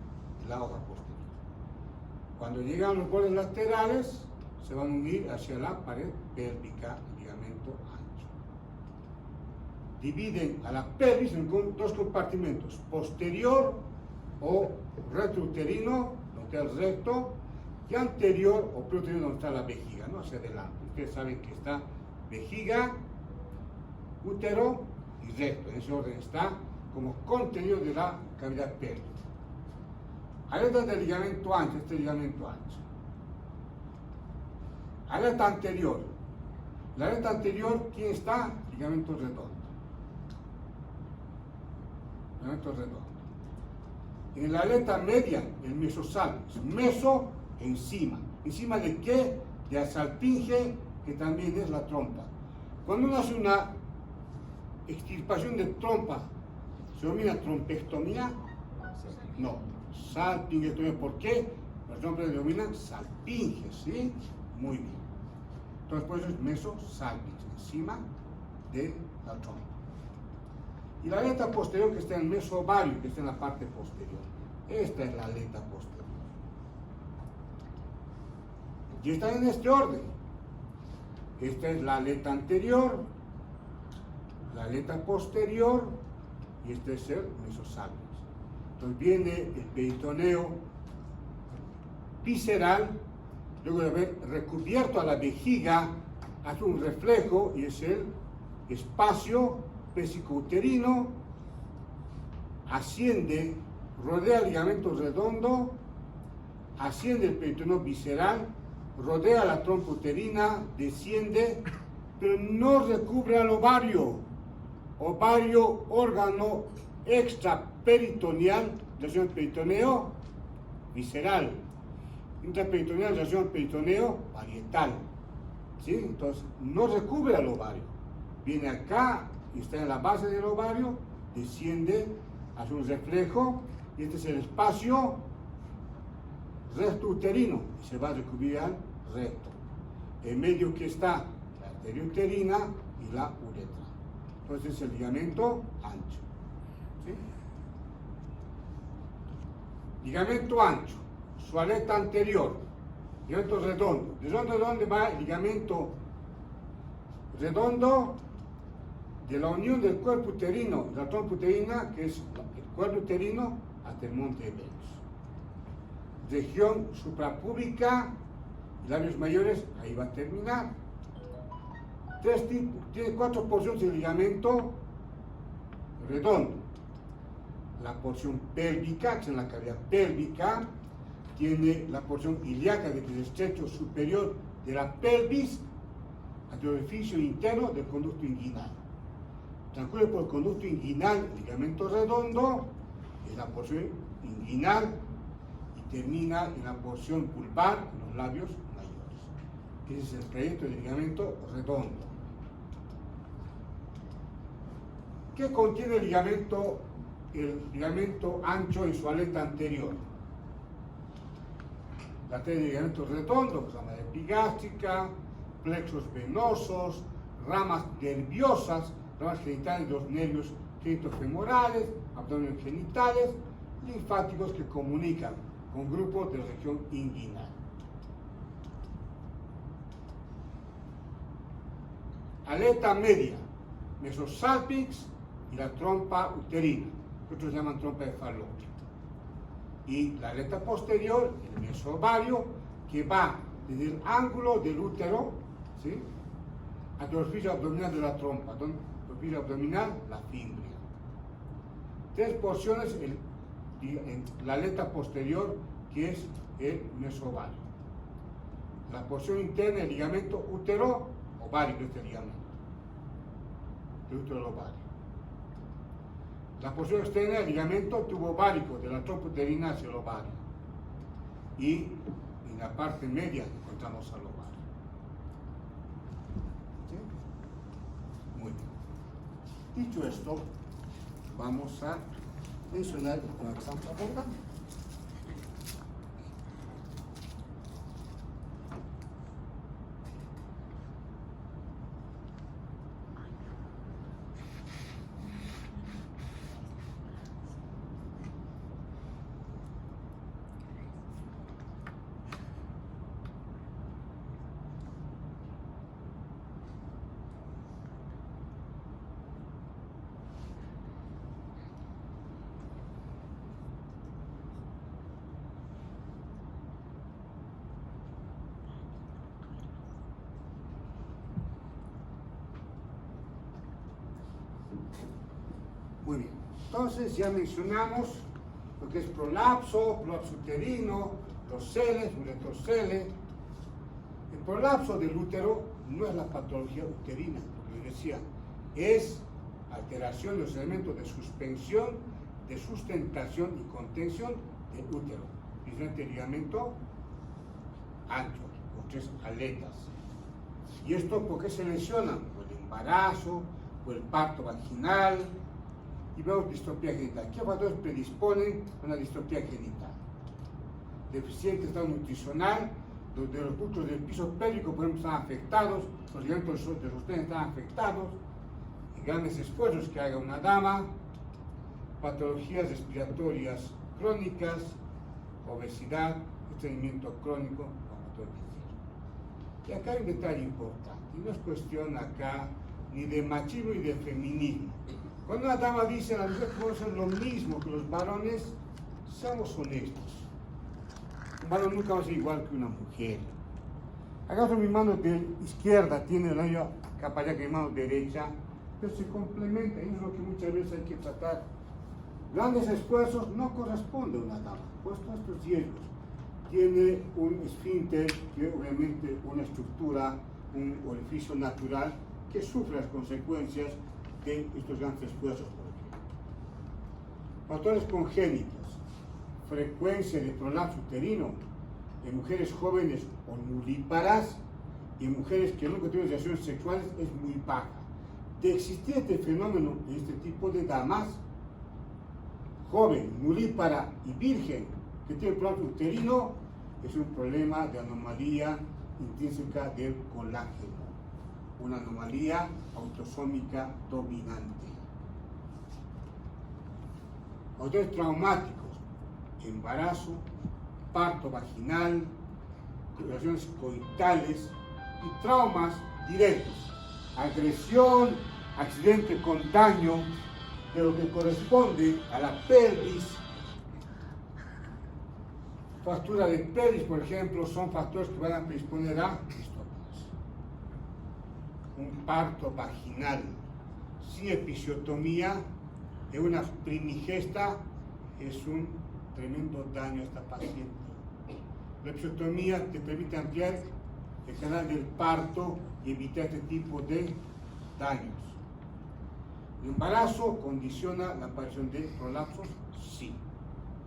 la hoja posterior. Cuando llegan los bordes laterales, se van a unir hacia la pared pélvica, el ligamento ancho. Dividen a la pelvis en dos compartimentos, posterior o retrouterino, donde está el recto, y anterior o preuterino, donde está la vejiga, ¿no? Hacia adelante. Ustedes saben que está vejiga, útero y recto. En ese orden está como contenido de la cavidad pélvica. Aleta del ligamento ancho, este ligamento ancho. Aleta anterior. La aleta anterior, ¿quién está? Ligamento redondo. Ligamento redondo. En la aleta media, el mesosalpinx. Meso, encima. ¿Encima de qué? De la salpinge, que también es la trompa. Cuando uno hace una extirpación de trompa, se denomina trompectomía. No, salpinge, entonces, ¿por qué? Los nombres denominan salpinges, ¿sí? Muy bien. Entonces, por eso es mesosalpinx, encima de la trompa. Y la aleta posterior que está en el mesovario, que está en la parte posterior. Esta es la aleta posterior. Y están en este orden. Esta es la aleta anterior, la aleta posterior, y este es el mesosalpinx. Entonces viene el peritoneo visceral, luego de haber recubierto a la vejiga, hace un reflejo y es el espacio vesicouterino, asciende, rodea el ligamento redondo, asciende el peritoneo visceral, rodea la trompa uterina, desciende, pero no recubre al ovario. Ovario, órgano extraperitoneal, relación peritoneo visceral, intraperitoneal, relación peritoneo parietal. ¿Sí? Entonces, no recubre al ovario. Viene acá y está en la base del ovario, desciende, hace un reflejo, y este es el espacio recto uterino, y se va a recubrir al recto. En medio que está la arteria uterina y la uretra. Entonces es el ligamento ancho. ¿Sí? Ligamento ancho, su aleta anterior, ligamento redondo. ¿De dónde va el ligamento redondo? De la unión del cuerpo uterino y la trompa uterina, que es el cuerpo uterino, hasta el monte de Venus. Región suprapúbica y labios mayores, ahí va a terminar. Tiene 4 porciones de ligamento redondo. La porción pélvica, que es en la cavidad pélvica, tiene la porción ilíaca, que es el estrecho superior de la pelvis, hasta el orificio interno del conducto inguinal. Transcurre por el conducto inguinal, el ligamento redondo, es la porción inguinal, y termina en la porción pulvar, en los labios mayores. Ese es el trayecto del ligamento redondo. ¿Qué contiene el ligamento ancho en su aleta anterior? La arteria del ligamento redondo, pues, rama epigástrica, plexos venosos, ramas nerviosas, ramas genitales de los nervios genitofemorales, abdomen genitales, linfáticos que comunican con grupos de la región inguinal. Aleta media, mesosalpinx y la trompa uterina, que otros llaman trompa de Falopio. Y la aleta posterior, el mesovario, que va desde el ángulo del útero, ¿sí?, hasta el orificio abdominal de la trompa, donde el orificio abdominal, la fimbria. 3 porciones en la aleta posterior, que es el mesovario. La porción interna, el ligamento útero-ovárico, este ligamento, el útero-ovario. La porción externa, el ligamento tubo-ovárico, de la trompa uterina hacia el ovario. Y en la parte media encontramos al ovario. ¿Sí? Muy bien. Dicho esto, vamos a mencionar el tema que estamos abordando. Muy bien, entonces ya mencionamos lo que es prolapso uterino, los celes, uretroceles. El prolapso del útero no es la patología uterina, como les decía, es alteración de los elementos de suspensión, de sustentación y contención del útero, principalmente el ligamento ancho, con 3 aletas. ¿Y esto por qué se lesiona? Por el embarazo, por el parto vaginal, y vemos distrofia genital. ¿Qué factores predisponen a una distrofia genital? Deficiente estado nutricional, donde los músculos del piso pélvico, por ejemplo, están afectados, los ligamentos de sostén están afectados, y grandes esfuerzos que haga una dama, patologías respiratorias crónicas, obesidad, estreñimiento crónico, y acá hay un detalle importante, y no es cuestión acá ni de machismo ni de feminismo. Cuando una dama dice a la mujer que vamos a hacer lo mismo que los varones, seamos honestos. Un varón nunca va a ser igual que una mujer. ¿Acaso mi mano de izquierda tiene la misma capacidad que mi mano derecha? Pero se complementa, y es lo que muchas veces hay que tratar. Grandes esfuerzos no corresponde a una dama, puesto a estos riesgos. Tiene un esfínter que obviamente una estructura, un orificio natural que sufre las consecuencias de estos grandes esfuerzos, por ejemplo. Factores congénitos, frecuencia de prolapso uterino en mujeres jóvenes o nulíparas y en mujeres que nunca tienen relaciones sexuales es muy baja. De existir este fenómeno en este tipo de damas, joven, nulípara y virgen, que tiene prolapso uterino, es un problema de anomalía intrínseca del colágeno, una anomalía autosómica dominante. Factores traumáticos, embarazo, parto vaginal, relaciones coitales y traumas directos, agresión, accidente con daño de lo que corresponde a la pelvis. Fractura de pelvis, por ejemplo, son factores que van a predisponer a distopias. Un parto vaginal sin episiotomía en una primigesta es un tremendo daño a esta paciente. La episiotomía te permite ampliar el canal del parto y evitar este tipo de daños. El embarazo condiciona la aparición de prolapsos, sí,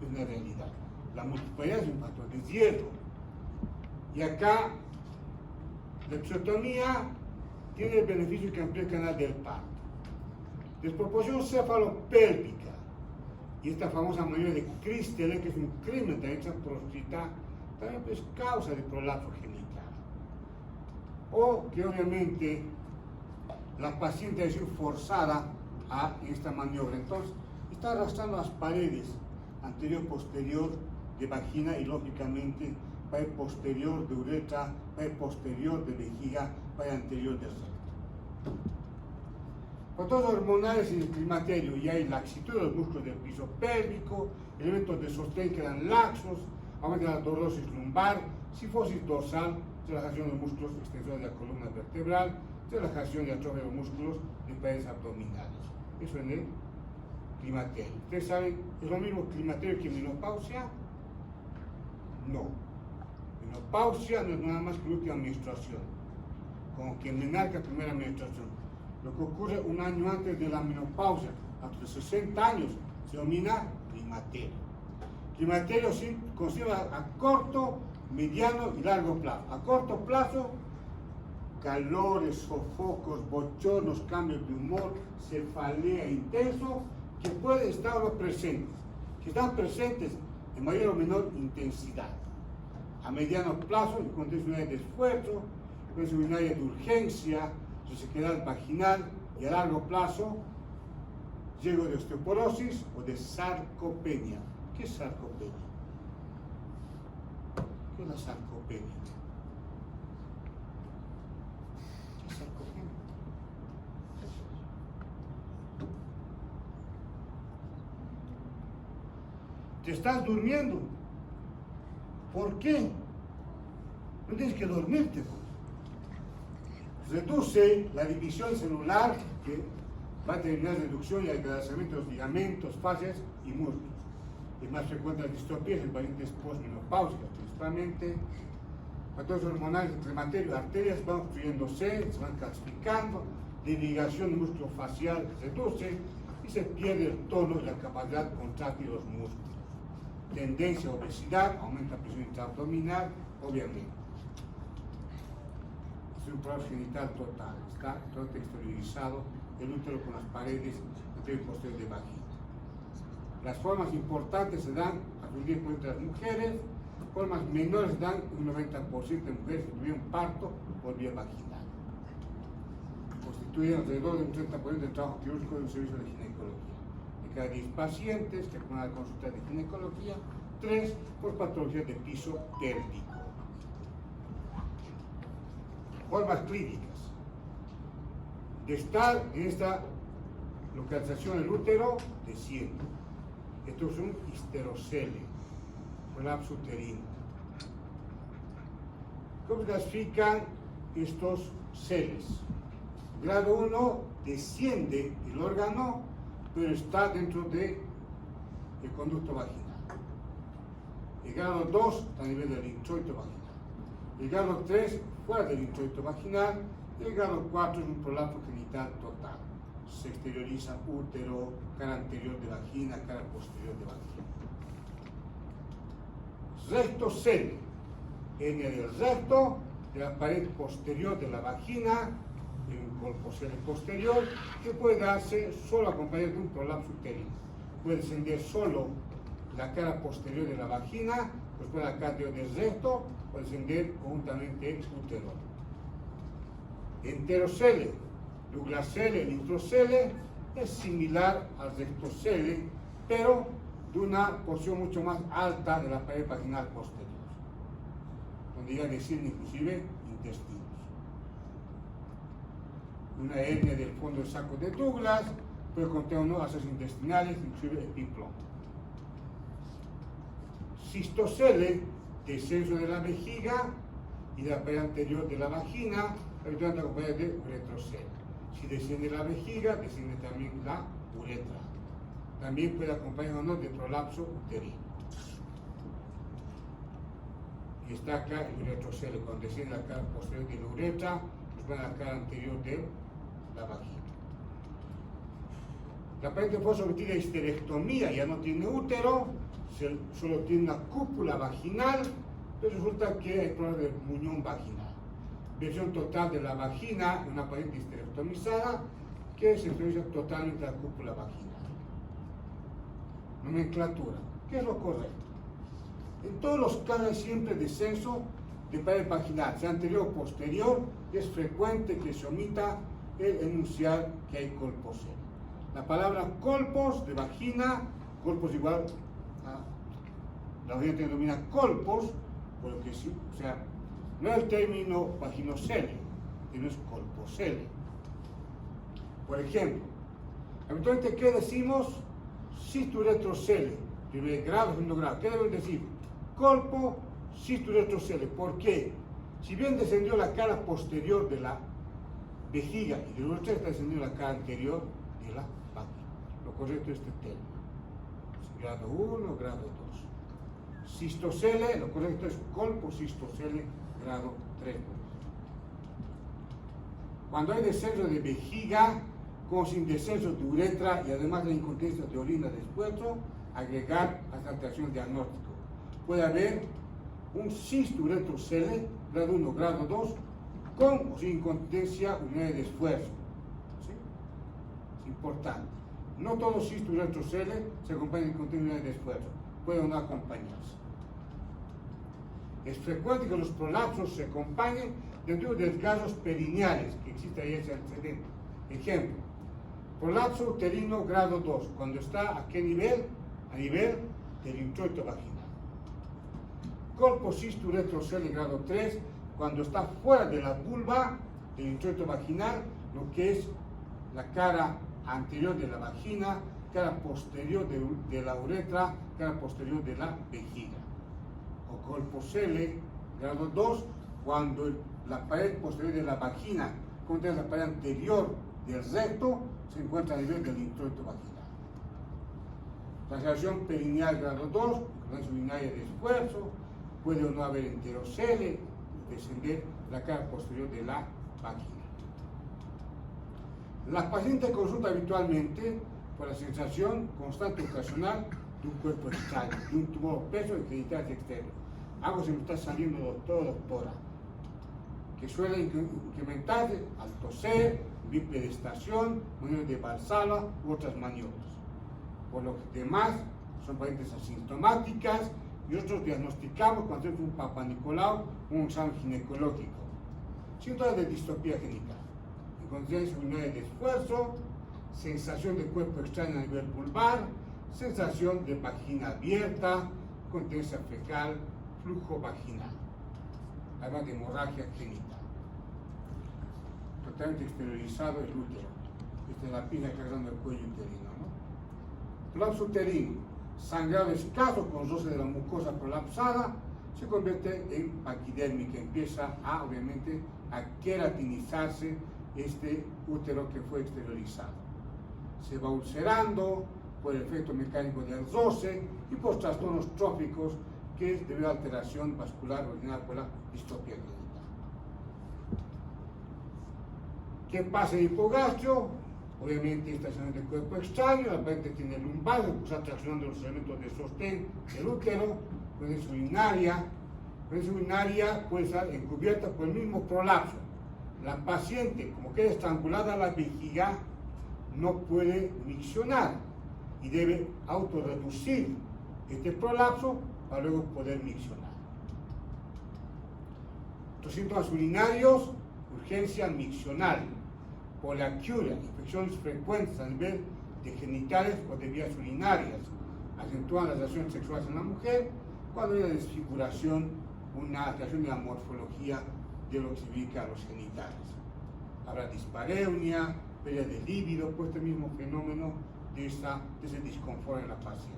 es una realidad. La multiplicidad es un factor de riesgo. Y acá, la episiotomía tiene el beneficio que amplía el canal del parto. Desproporción cefalopélvica y esta famosa maniobra de Christele, que es un crimen de hecha proscrita, también es causa de prolapso genital. O que obviamente la paciente ha sido forzada a esta maniobra. Entonces, está arrastrando las paredes anterior-posterior de vagina y lógicamente pared posterior de uretra, pared posterior de vejiga, pared anterior del recto. Factores hormonales en el climaterio, y hay laxitud de los músculos del piso pélvico, elementos de sostén que dan laxos, aumenta la lordosis lumbar, sifosis dorsal, relajación de los músculos extensores de la columna vertebral, relajación y atrofia de los músculos de paredes abdominales. Eso en el climaterio. ¿Ustedes saben, es lo mismo climaterio que menopausia? No. Menopausia no es nada más que la última menstruación, como que menarca primera menstruación. Lo que ocurre un año antes de la menopausia, hasta los 60 años, se denomina climaterio. Climaterio sí considera a corto, mediano y largo plazo. A corto plazo, calores, sofocos, bochornos, cambios de humor, cefalea intenso, que pueden estar o no presentes, que están presentes en mayor o menor intensidad. A mediano plazo, en contexto de esfuerzo, puede ser un área de urgencia, resequedad vaginal, y a largo plazo, riesgo de osteoporosis o de sarcopenia. ¿Qué es sarcopenia? ¿Qué es la sarcopenia? ¿Qué es sarcopenia? Te estás durmiendo. ¿Por qué? No tienes que dormirte. Reduce la división celular, que va a terminar reducción y adelgazamiento de los ligamentos, fascias y músculos. Es más frecuente las distopias en pacientes postmenopáusicas, principalmente. Factores hormonales del climaterio, arterias van obstruyéndose, se van calcificando, la irrigación del músculo facial se reduce y se pierde el tono y la capacidad contráctil de los músculos. Tendencia a obesidad, aumenta la presión intraabdominal, obviamente. Es un prolapso genital total, está todo exteriorizado, el útero con las paredes superior y posterior de vagina. Las formas importantes se dan a un 10% de las mujeres, formas menores se dan un 90% de mujeres que tuvieron parto por vía vaginal. Constituyen alrededor de un 30% del trabajo quirúrgico de un servicio de ginecología. De cada 10 pacientes que van a consulta de ginecología, 3 por patologías de piso pélvico. Formas clínicas. De estar en esta localización del útero, desciende. Esto es un histerocele, prolapso uterino. ¿Cómo se clasifican estos celes? Grado 1 desciende el órgano, pero está dentro del conducto vaginal. El grado 2 está a nivel del introito vaginal. El grado 3 fuera del introito vaginal. Y el grado 4 es un prolapso genital total. Se exterioriza útero, cara anterior de vagina, cara posterior de vagina. Rectocele, hernia del recto, de la pared posterior de la vagina, un colpocele posterior, que puede darse solo acompañado de un prolapso uterino. Puede descender solo la cara posterior de la vagina, después la cara anterior del recto, puede descender conjuntamente útero. Enterocele, Douglasele, el introcele, es similar al rectocele, pero de una porción mucho más alta de la pared vaginal posterior, donde ya descienden inclusive intestinos. Una hernia del fondo del saco de Douglas puede contener unos haces intestinales, inclusive epiploma. Cistocele, descenso de la vejiga y de la pared anterior de la vagina, habitualmente acompañada de uretrocele. Si desciende la vejiga, desciende también la uretra. También puede acompañarnos de prolapso uterino. Y está acá el uretrocele, cuando desciende la cara posterior de la uretra, pues va a la cara anterior de la vagina. La paciente fue sometida a histerectomía, ya no tiene útero, solo tiene una cúpula vaginal, pero resulta que hay problemas de muñón vaginal. Versión total de la vagina, una paciente histerectomizada que se exterioriza totalmente la cúpula vaginal. Nomenclatura. ¿Qué es lo correcto? En todos los casos hay siempre descenso de pared vaginal, sea anterior o posterior, y es frecuente que se omita el enunciar que hay colpocele. La palabra colpos de vagina, colpos igual a la gente denomina colpos, porque sí, o sea, no es el término vaginocele, sino es colpocele. Por ejemplo, habitualmente, ¿qué decimos? Cisturetrocele, primer grado, segundo grado. ¿Qué deben decir? Colpo, cisturetrocele. ¿Por qué? Si bien descendió la cara posterior de la vejiga y de la uretra, está descendiendo la cara anterior de la vagina. Lo correcto es este término. Grado 1, grado 2. Cistocele, lo correcto es colpocistocele, grado 3. Cuando hay descenso de vejiga, como sin descenso de uretra y además de incontinencia de orina de esfuerzo, agregar a esta alteración diagnóstico. Puede haber un cisturetrocele, grado 1, grado 2, con o sin incontinencia urinaria de esfuerzo. ¿Sí? Es importante. No todos cisturetrocele se acompañan de incontinencia urinaria de esfuerzo. Pueden no acompañarse. Es frecuente que los prolapsos se acompañen de desgarros perineales, que existe ahí ese antecedente. Ejemplo, prolapso uterino grado 2, cuando está a qué nivel? A nivel del introito vaginal. Colpocisturetrocele grado 3, cuando está fuera de la vulva del introito vaginal, lo que es la cara anterior de la vagina, cara posterior de la uretra, cara posterior de la vejiga. O colpocele grado 2, cuando la pared posterior de la vagina contra la pared anterior del recto se encuentra a nivel del introito vaginal. Transacción perineal grado 2, influencia urinaria de esfuerzo, puede o no haber enterocele, descender la cara posterior de la vagina. Las pacientes consultan habitualmente por la sensación constante ocasional de un cuerpo extraño, de un tumor peso y genitales externos. Algo se me está saliendo, doctor, doctora. que suelen incrementarse al toser, bipedestación, maniobras de Valsalva u otras maniobras. Por lo demás, son pacientes asintomáticas y nosotros diagnosticamos cuando hacemos un Papa Nicolau, un examen ginecológico. Síntomas de distopía genital: incontinencia urinaria de esfuerzo, sensación de cuerpo extraño a nivel vulvar, sensación de vagina abierta, continencia fecal, flujo vaginal, además de hemorragia genital. Totalmente exteriorizado el útero. Esta es la pija cargando el cuello uterino, ¿no? Prolapso uterino: sangrado escaso con roce de la mucosa prolapsada, se convierte en paquidérmica, empieza a, obviamente, a queratinizarse este útero que fue exteriorizado. Se va ulcerando por el efecto mecánico del roce y por trastornos tróficos, que es debido a alteración vascular original por la distopía genital. ¿Qué pasa en hipogastrio? Obviamente estación del cuerpo extraño, la paciente tiene lumbar, está traccionando los elementos de sostén del útero, presencia urinaria puede estar encubierta por el mismo prolapso. La paciente, como queda estrangulada a la vejiga, no puede miccionar y debe autorreducir este prolapso para luego poder miccionar. Los síntomas urinarios: urgencia miccional, poliaquiuria, infecciones frecuentes a nivel de genitales o de vías urinarias, acentúan las relaciones sexuales en la mujer cuando hay una desfiguración, una alteración de la morfología de lo que significa a los genitales. Habrá dispareunia, pérdida de líbido, por este mismo fenómeno de ese disconfort en la paciente.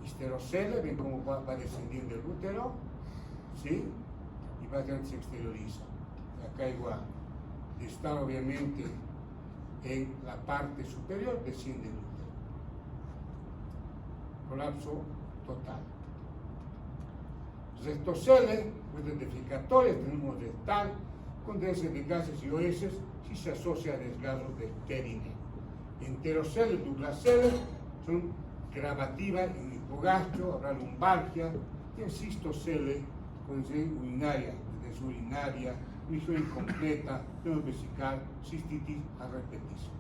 Histerocele, ven cómo va descendiendo el útero, ¿sí? Y básicamente se exterioriza. Acá igual, de estar obviamente en la parte superior, desciende el útero. Colapso total. Rectocele, pues defecatorias, tenemos rectal, condensación de gases y OS si se asocia a desgarros del perine. Enterocele, douglasele, son gravativas en hipogastrio, habrá lumbalgia, y en cistocele, condensación urinaria, retención urinaria, misión incompleta, pleno vesical, cistitis a repetición.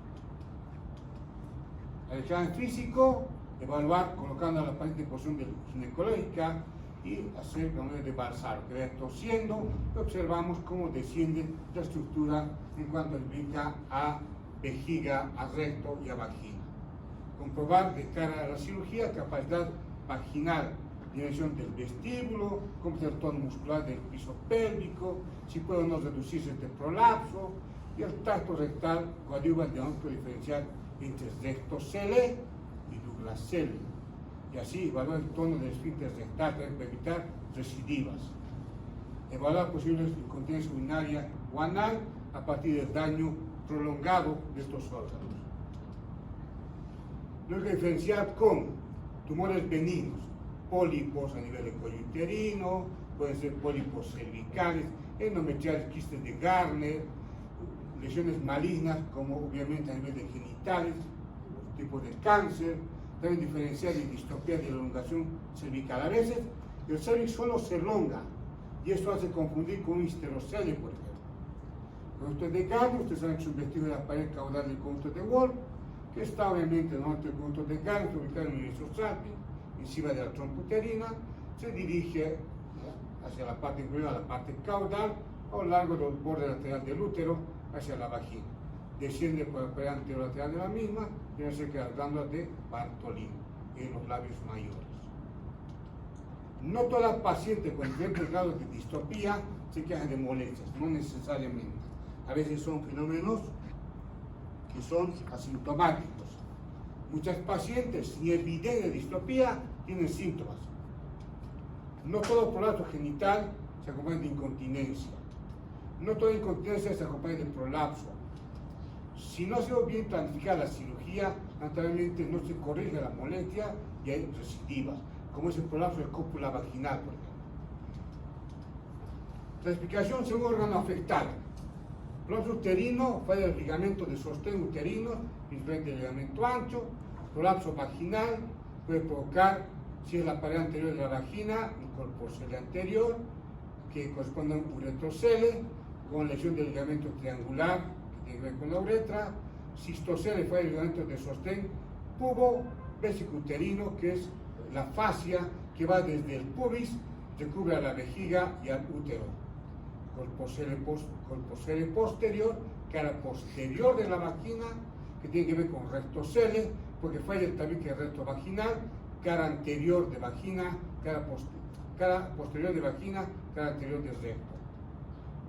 El examen físico: evaluar colocando a la paciente en posición ginecológica y hacer maniobras de Valsalva, que vaya tosiendo, y observamos cómo desciende la estructura en cuanto implica a vejiga, a recto y a vagina. Comprobar de cara a la cirugía capacidad vaginal, dimensión del vestíbulo, cómo es el tono muscular del piso pélvico, si puede o no reducirse este prolapso, y el tracto rectal coadyuva el diagnóstico diferencial entre rectocele y douglasele, y así evaluar el tono del esfínter rectal para evitar recidivas. Evaluar posibles incontinencia urinaria o anal a partir del daño prolongado de estos órganos. Luego diferenciar con tumores benignos, pólipos a nivel del cuello uterino, pueden ser pólipos cervicales, endometriales, quistes de Garner, lesiones malignas como obviamente a nivel de genitales, los tipos de cáncer. También diferenciar de distopía de la elongación cervical. A veces el cervix solo se elonga y esto hace confundir con un histerocele, por ejemplo. Conducto de Gardner, ustedes saben que es un vestido de la pared caudal del conducto de Wolf, que está obviamente en el norte del conducto de Gardner, ubicado en el isosarpi, encima de la trompa uterina, se dirige hacia la parte inferior, a la parte caudal, a lo largo del borde lateral del útero, hacia la vagina. Desciende por la pared anterolateral de la misma y acerca de las glándulas de Bartolini en los labios mayores. No todas las pacientes con diferentes grados de distopía se quejan de molestias, no necesariamente. A veces son fenómenos que son asintomáticos. Muchas pacientes sin evidencia de distopía tienen síntomas. No todo prolapso genital se acompaña de incontinencia. No toda incontinencia se acompaña de prolapso. Si no se ve bien planificada la cirugía, naturalmente no se corrige la molestia y hay recidivas, como es el prolapso de cópula vaginal, por ejemplo. La explicación según órgano afectado. Prolapso uterino, falla del ligamento de sostén uterino, principalmente el ligamento ancho. Prolapso vaginal puede provocar, si es la pared anterior de la vagina, un corpuscle anterior, que corresponde a un uretrocele, con lesión del ligamento triangular, que tiene que ver con la uretra. Cistocele fue el ligamento de sostén pubo vesicuterino, que es la fascia que va desde el pubis, que cubre a la vejiga y al útero. Colpocele posterior, cara posterior de la vagina, que tiene que ver con rectocele, porque falla el tabique recto vaginal, cara anterior de vagina, cara posterior de vagina, cara anterior de recto.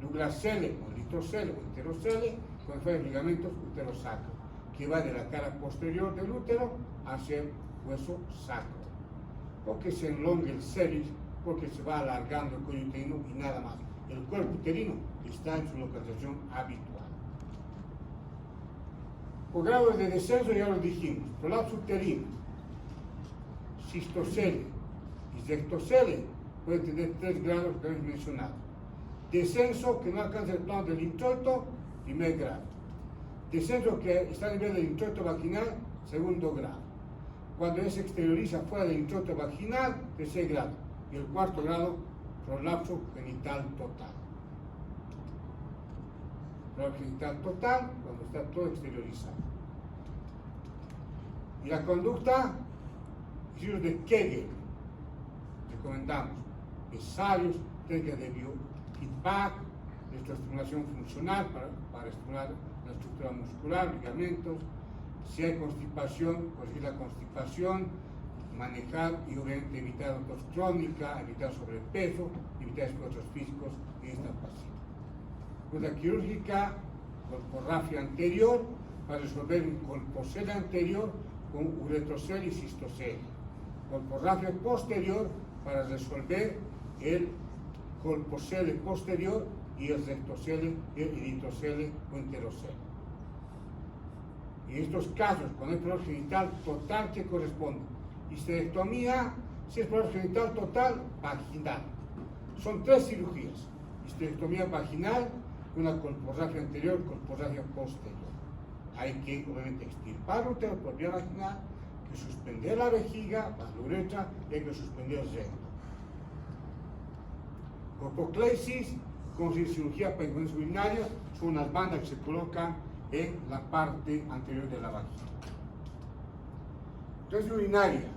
Douglasele o litrocele o enterocele, cuando falla el ligamento uterosacro, que va de la cara posterior del útero hacia el hueso sacro. Porque se enlonga el cervix, porque se va alargando el cuello uterino y nada más. El cuerpo uterino está en su localización habitual. Por grados de descenso ya lo dijimos: prolapso uterino, cistocele y rectocele pueden tener 3 grados que hemos mencionado. Descenso que no alcanza el plano del introito, primer grado. Descenso que está a nivel del introito vaginal, segundo grado. Cuando se exterioriza fuera del introito vaginal, tercer grado. Y el cuarto grado, prolapso genital total. Prolapso genital total, cuando está todo exteriorizado. Y la conducta, ejercicios de Kegel, recomendamos ensayos, técnicas de biofeedback, electroestimulación funcional para estimular la estructura muscular, ligamentos. Si hay constipación, corregir la constipación, manejar y obviamente evitar tos crónica, evitar sobrepeso, evitar esfuerzos físicos en esta paciente. Una quirúrgica, colporrafia anterior, para resolver un colpocele anterior con uretrocele y cistocele. Colporrafia posterior para resolver el colpocele posterior y el rectocele, el eritrocele o enterocele. En estos casos, cuando hay prolapso genital total, ¿qué corresponde? Histerectomía, si es prolapso genital total, vaginal. Son 3 cirugías: histerectomía vaginal, una colporrafia anterior, colporrafia posterior. Hay que, obviamente, extirpar el útero por vía vaginal, que suspender la vejiga, la uretra, y hay que suspender el recto. Colpoclesis, con cirugía para incontinencia urinaria, son unas bandas que se colocan en la parte anterior de la vagina. Entonces, urinaria,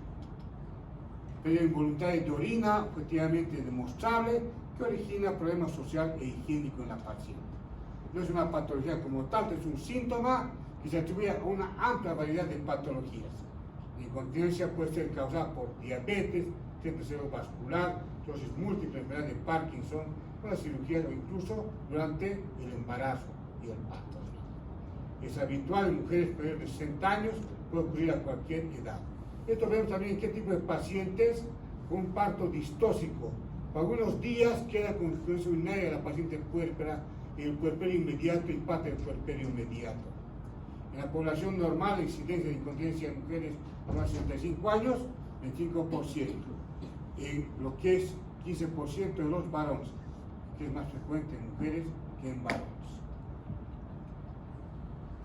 pérdida involuntaria de orina, objetivamente demostrable, que origina problemas social e higiénico en la paciente. No es una patología como tal, es un síntoma que se atribuye a una amplia variedad de patologías. La incontinencia puede ser causada por diabetes, centro cerebrovascular, cirrosis múltiple, enfermedad de Parkinson, con la cirugía o incluso durante el embarazo y el parto. Es habitual en mujeres mayores de 60 años, puede ocurrir a cualquier edad. Esto vemos también qué tipo de pacientes con un parto distóxico. Por algunos días queda con incontinencia urinaria de la paciente puérpera, el puerperio inmediato y parte del puerperio inmediato. En la población normal, la incidencia de incontinencia en mujeres a más de 65 años, 25%. En lo que es 15% de los varones, que es más frecuente en mujeres que en varones.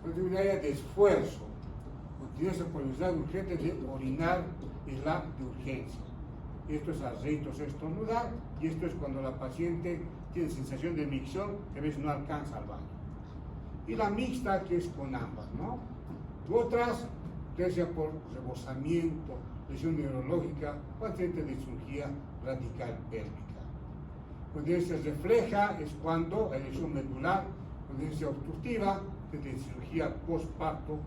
Urinaria de esfuerzo, contingencia por necesidad urgente de orinar, es la de urgencia. Esto es al reitos estornudar, y esto es cuando la paciente tiene sensación de micción, que a veces no alcanza al baño. Y la mixta, que es con ambas, ¿no? Otras, ya sea por rebosamiento, lesión neurológica o accidente de cirugía radical pélvica. Contingencia refleja es cuando hay lesión medular, contingencia obstructiva, de cirugía postparto,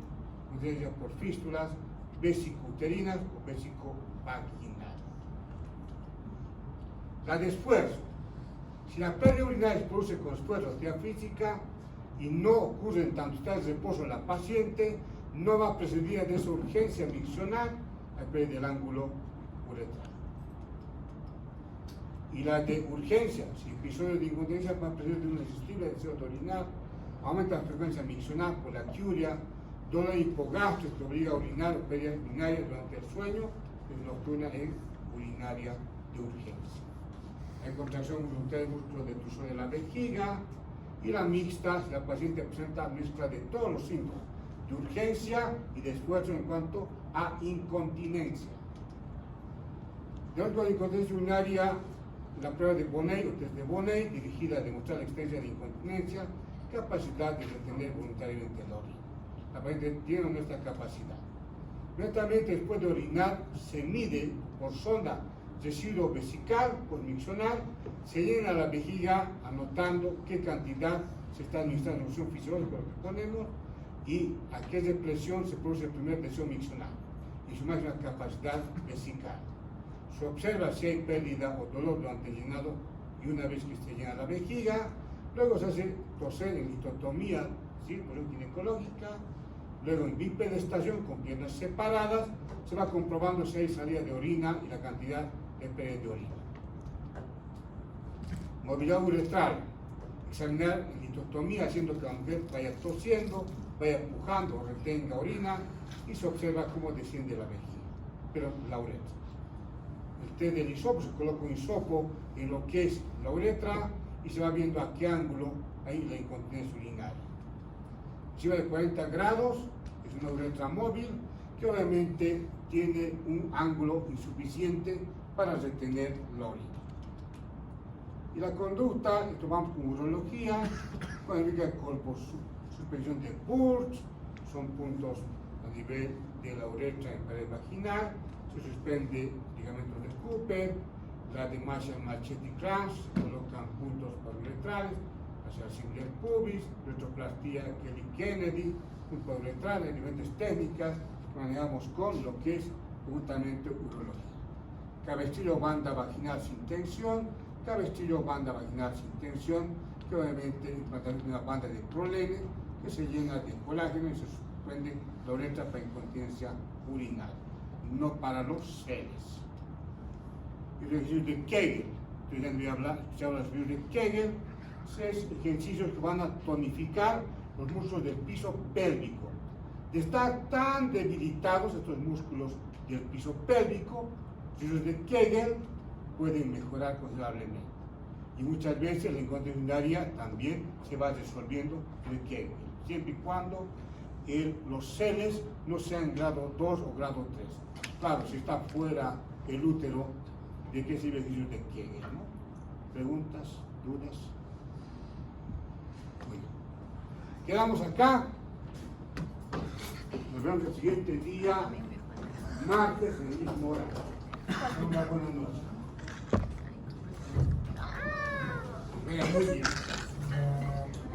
contingencia por fístulas, vesicouterinas o vesicovaginal. La de esfuerzo. Si la pérdida urinaria se produce con esfuerzo de actividad física y no ocurre en tanto está el reposo en la paciente, no va precedida de esa urgencia miccional a pérdida del ángulo uretral. Y la de urgencia, si episodio de incontinencia va precedido de un irresistible deseo de orinar, aumenta la frecuencia miccional por la aquiuria, dolor hipogástrico que obliga a orinar o pérdida urinaria durante el sueño, es nocturna en urinaria de urgencia. Hay contracción voluntaria del músculo detrusor de la vejiga, y la mixta, si la paciente presenta mezcla de todos los síntomas, de urgencia y de esfuerzo en cuanto a incontinencia. Dentro de la incontinencia urinaria La prueba de Bonnet o test de Bonnet, dirigida a demostrar la existencia de incontinencia, capacidad de retener voluntariamente la orina. La paciente tiene nuestra capacidad. Inmediatamente después de orinar, se mide por sonda residuo vesical, por miccional, se llena la vejiga anotando qué cantidad se está administrando en solución fisiológica, lo que ponemos, y a qué presión se produce la primera presión miccional y su máxima capacidad vesical. Se observa si hay pérdida o dolor durante el llenado y una vez que se llena la vejiga, luego se hace toser en listotomía, ¿sí? Por ginecológica, luego en bipedestación con piernas separadas, se va comprobando si hay salida de orina y la cantidad de pérdida de orina. Movilidad uretral, examinar en listotomía haciendo que la mujer vaya tosiendo, vaya empujando o retenga orina y se observa cómo desciende la vejiga, pero la uretra. El test del hisopo, se coloca un hisopo en lo que es la uretra y se va viendo a qué ángulo hay la incontinencia urinaria. Encima de 40 grados es una uretra móvil que obviamente tiene un ángulo insuficiente para retener la orina. Y la conducta, esto vamos con urología, cuando indica suspensión de Purge, son puntos a nivel de la uretra en pared vaginal, se suspende ligamento de Cooper, la de Marshall-Marchetti Clamps, se colocan puntos paruretrales, hacia el cingler pubis, retroplastía Kelly Kennedy, puntos paruretrales, diferentes técnicas que manejamos con lo que es justamente urología. Cabestrillo banda vaginal sin tensión, cabestrillo banda vaginal sin tensión, que obviamente implantación de una banda de prolene que se llena de colágeno y se suspende la uretra para incontinencia urinaria, no para los seres. Y los ejercicios de Kegel, ustedes han escuchado los ejercicios de Kegel, son ejercicios que van a tonificar los músculos del piso pélvico. De estar tan debilitados estos músculos del piso pélvico, los ejercicios de Kegel pueden mejorar considerablemente. Y muchas veces la incontinencia urinaria también se va resolviendo de Kegel, siempre y cuando los seles no sean grado 2 o grado 3. Claro, si está fuera el útero, ¿de qué sirve el ejercicio de Kegel? ¿No? ¿Preguntas? ¿Dudas? Bueno, quedamos acá. Nos vemos el siguiente día, martes, en el mismo horario. Una buena noche. Venga, muy bien.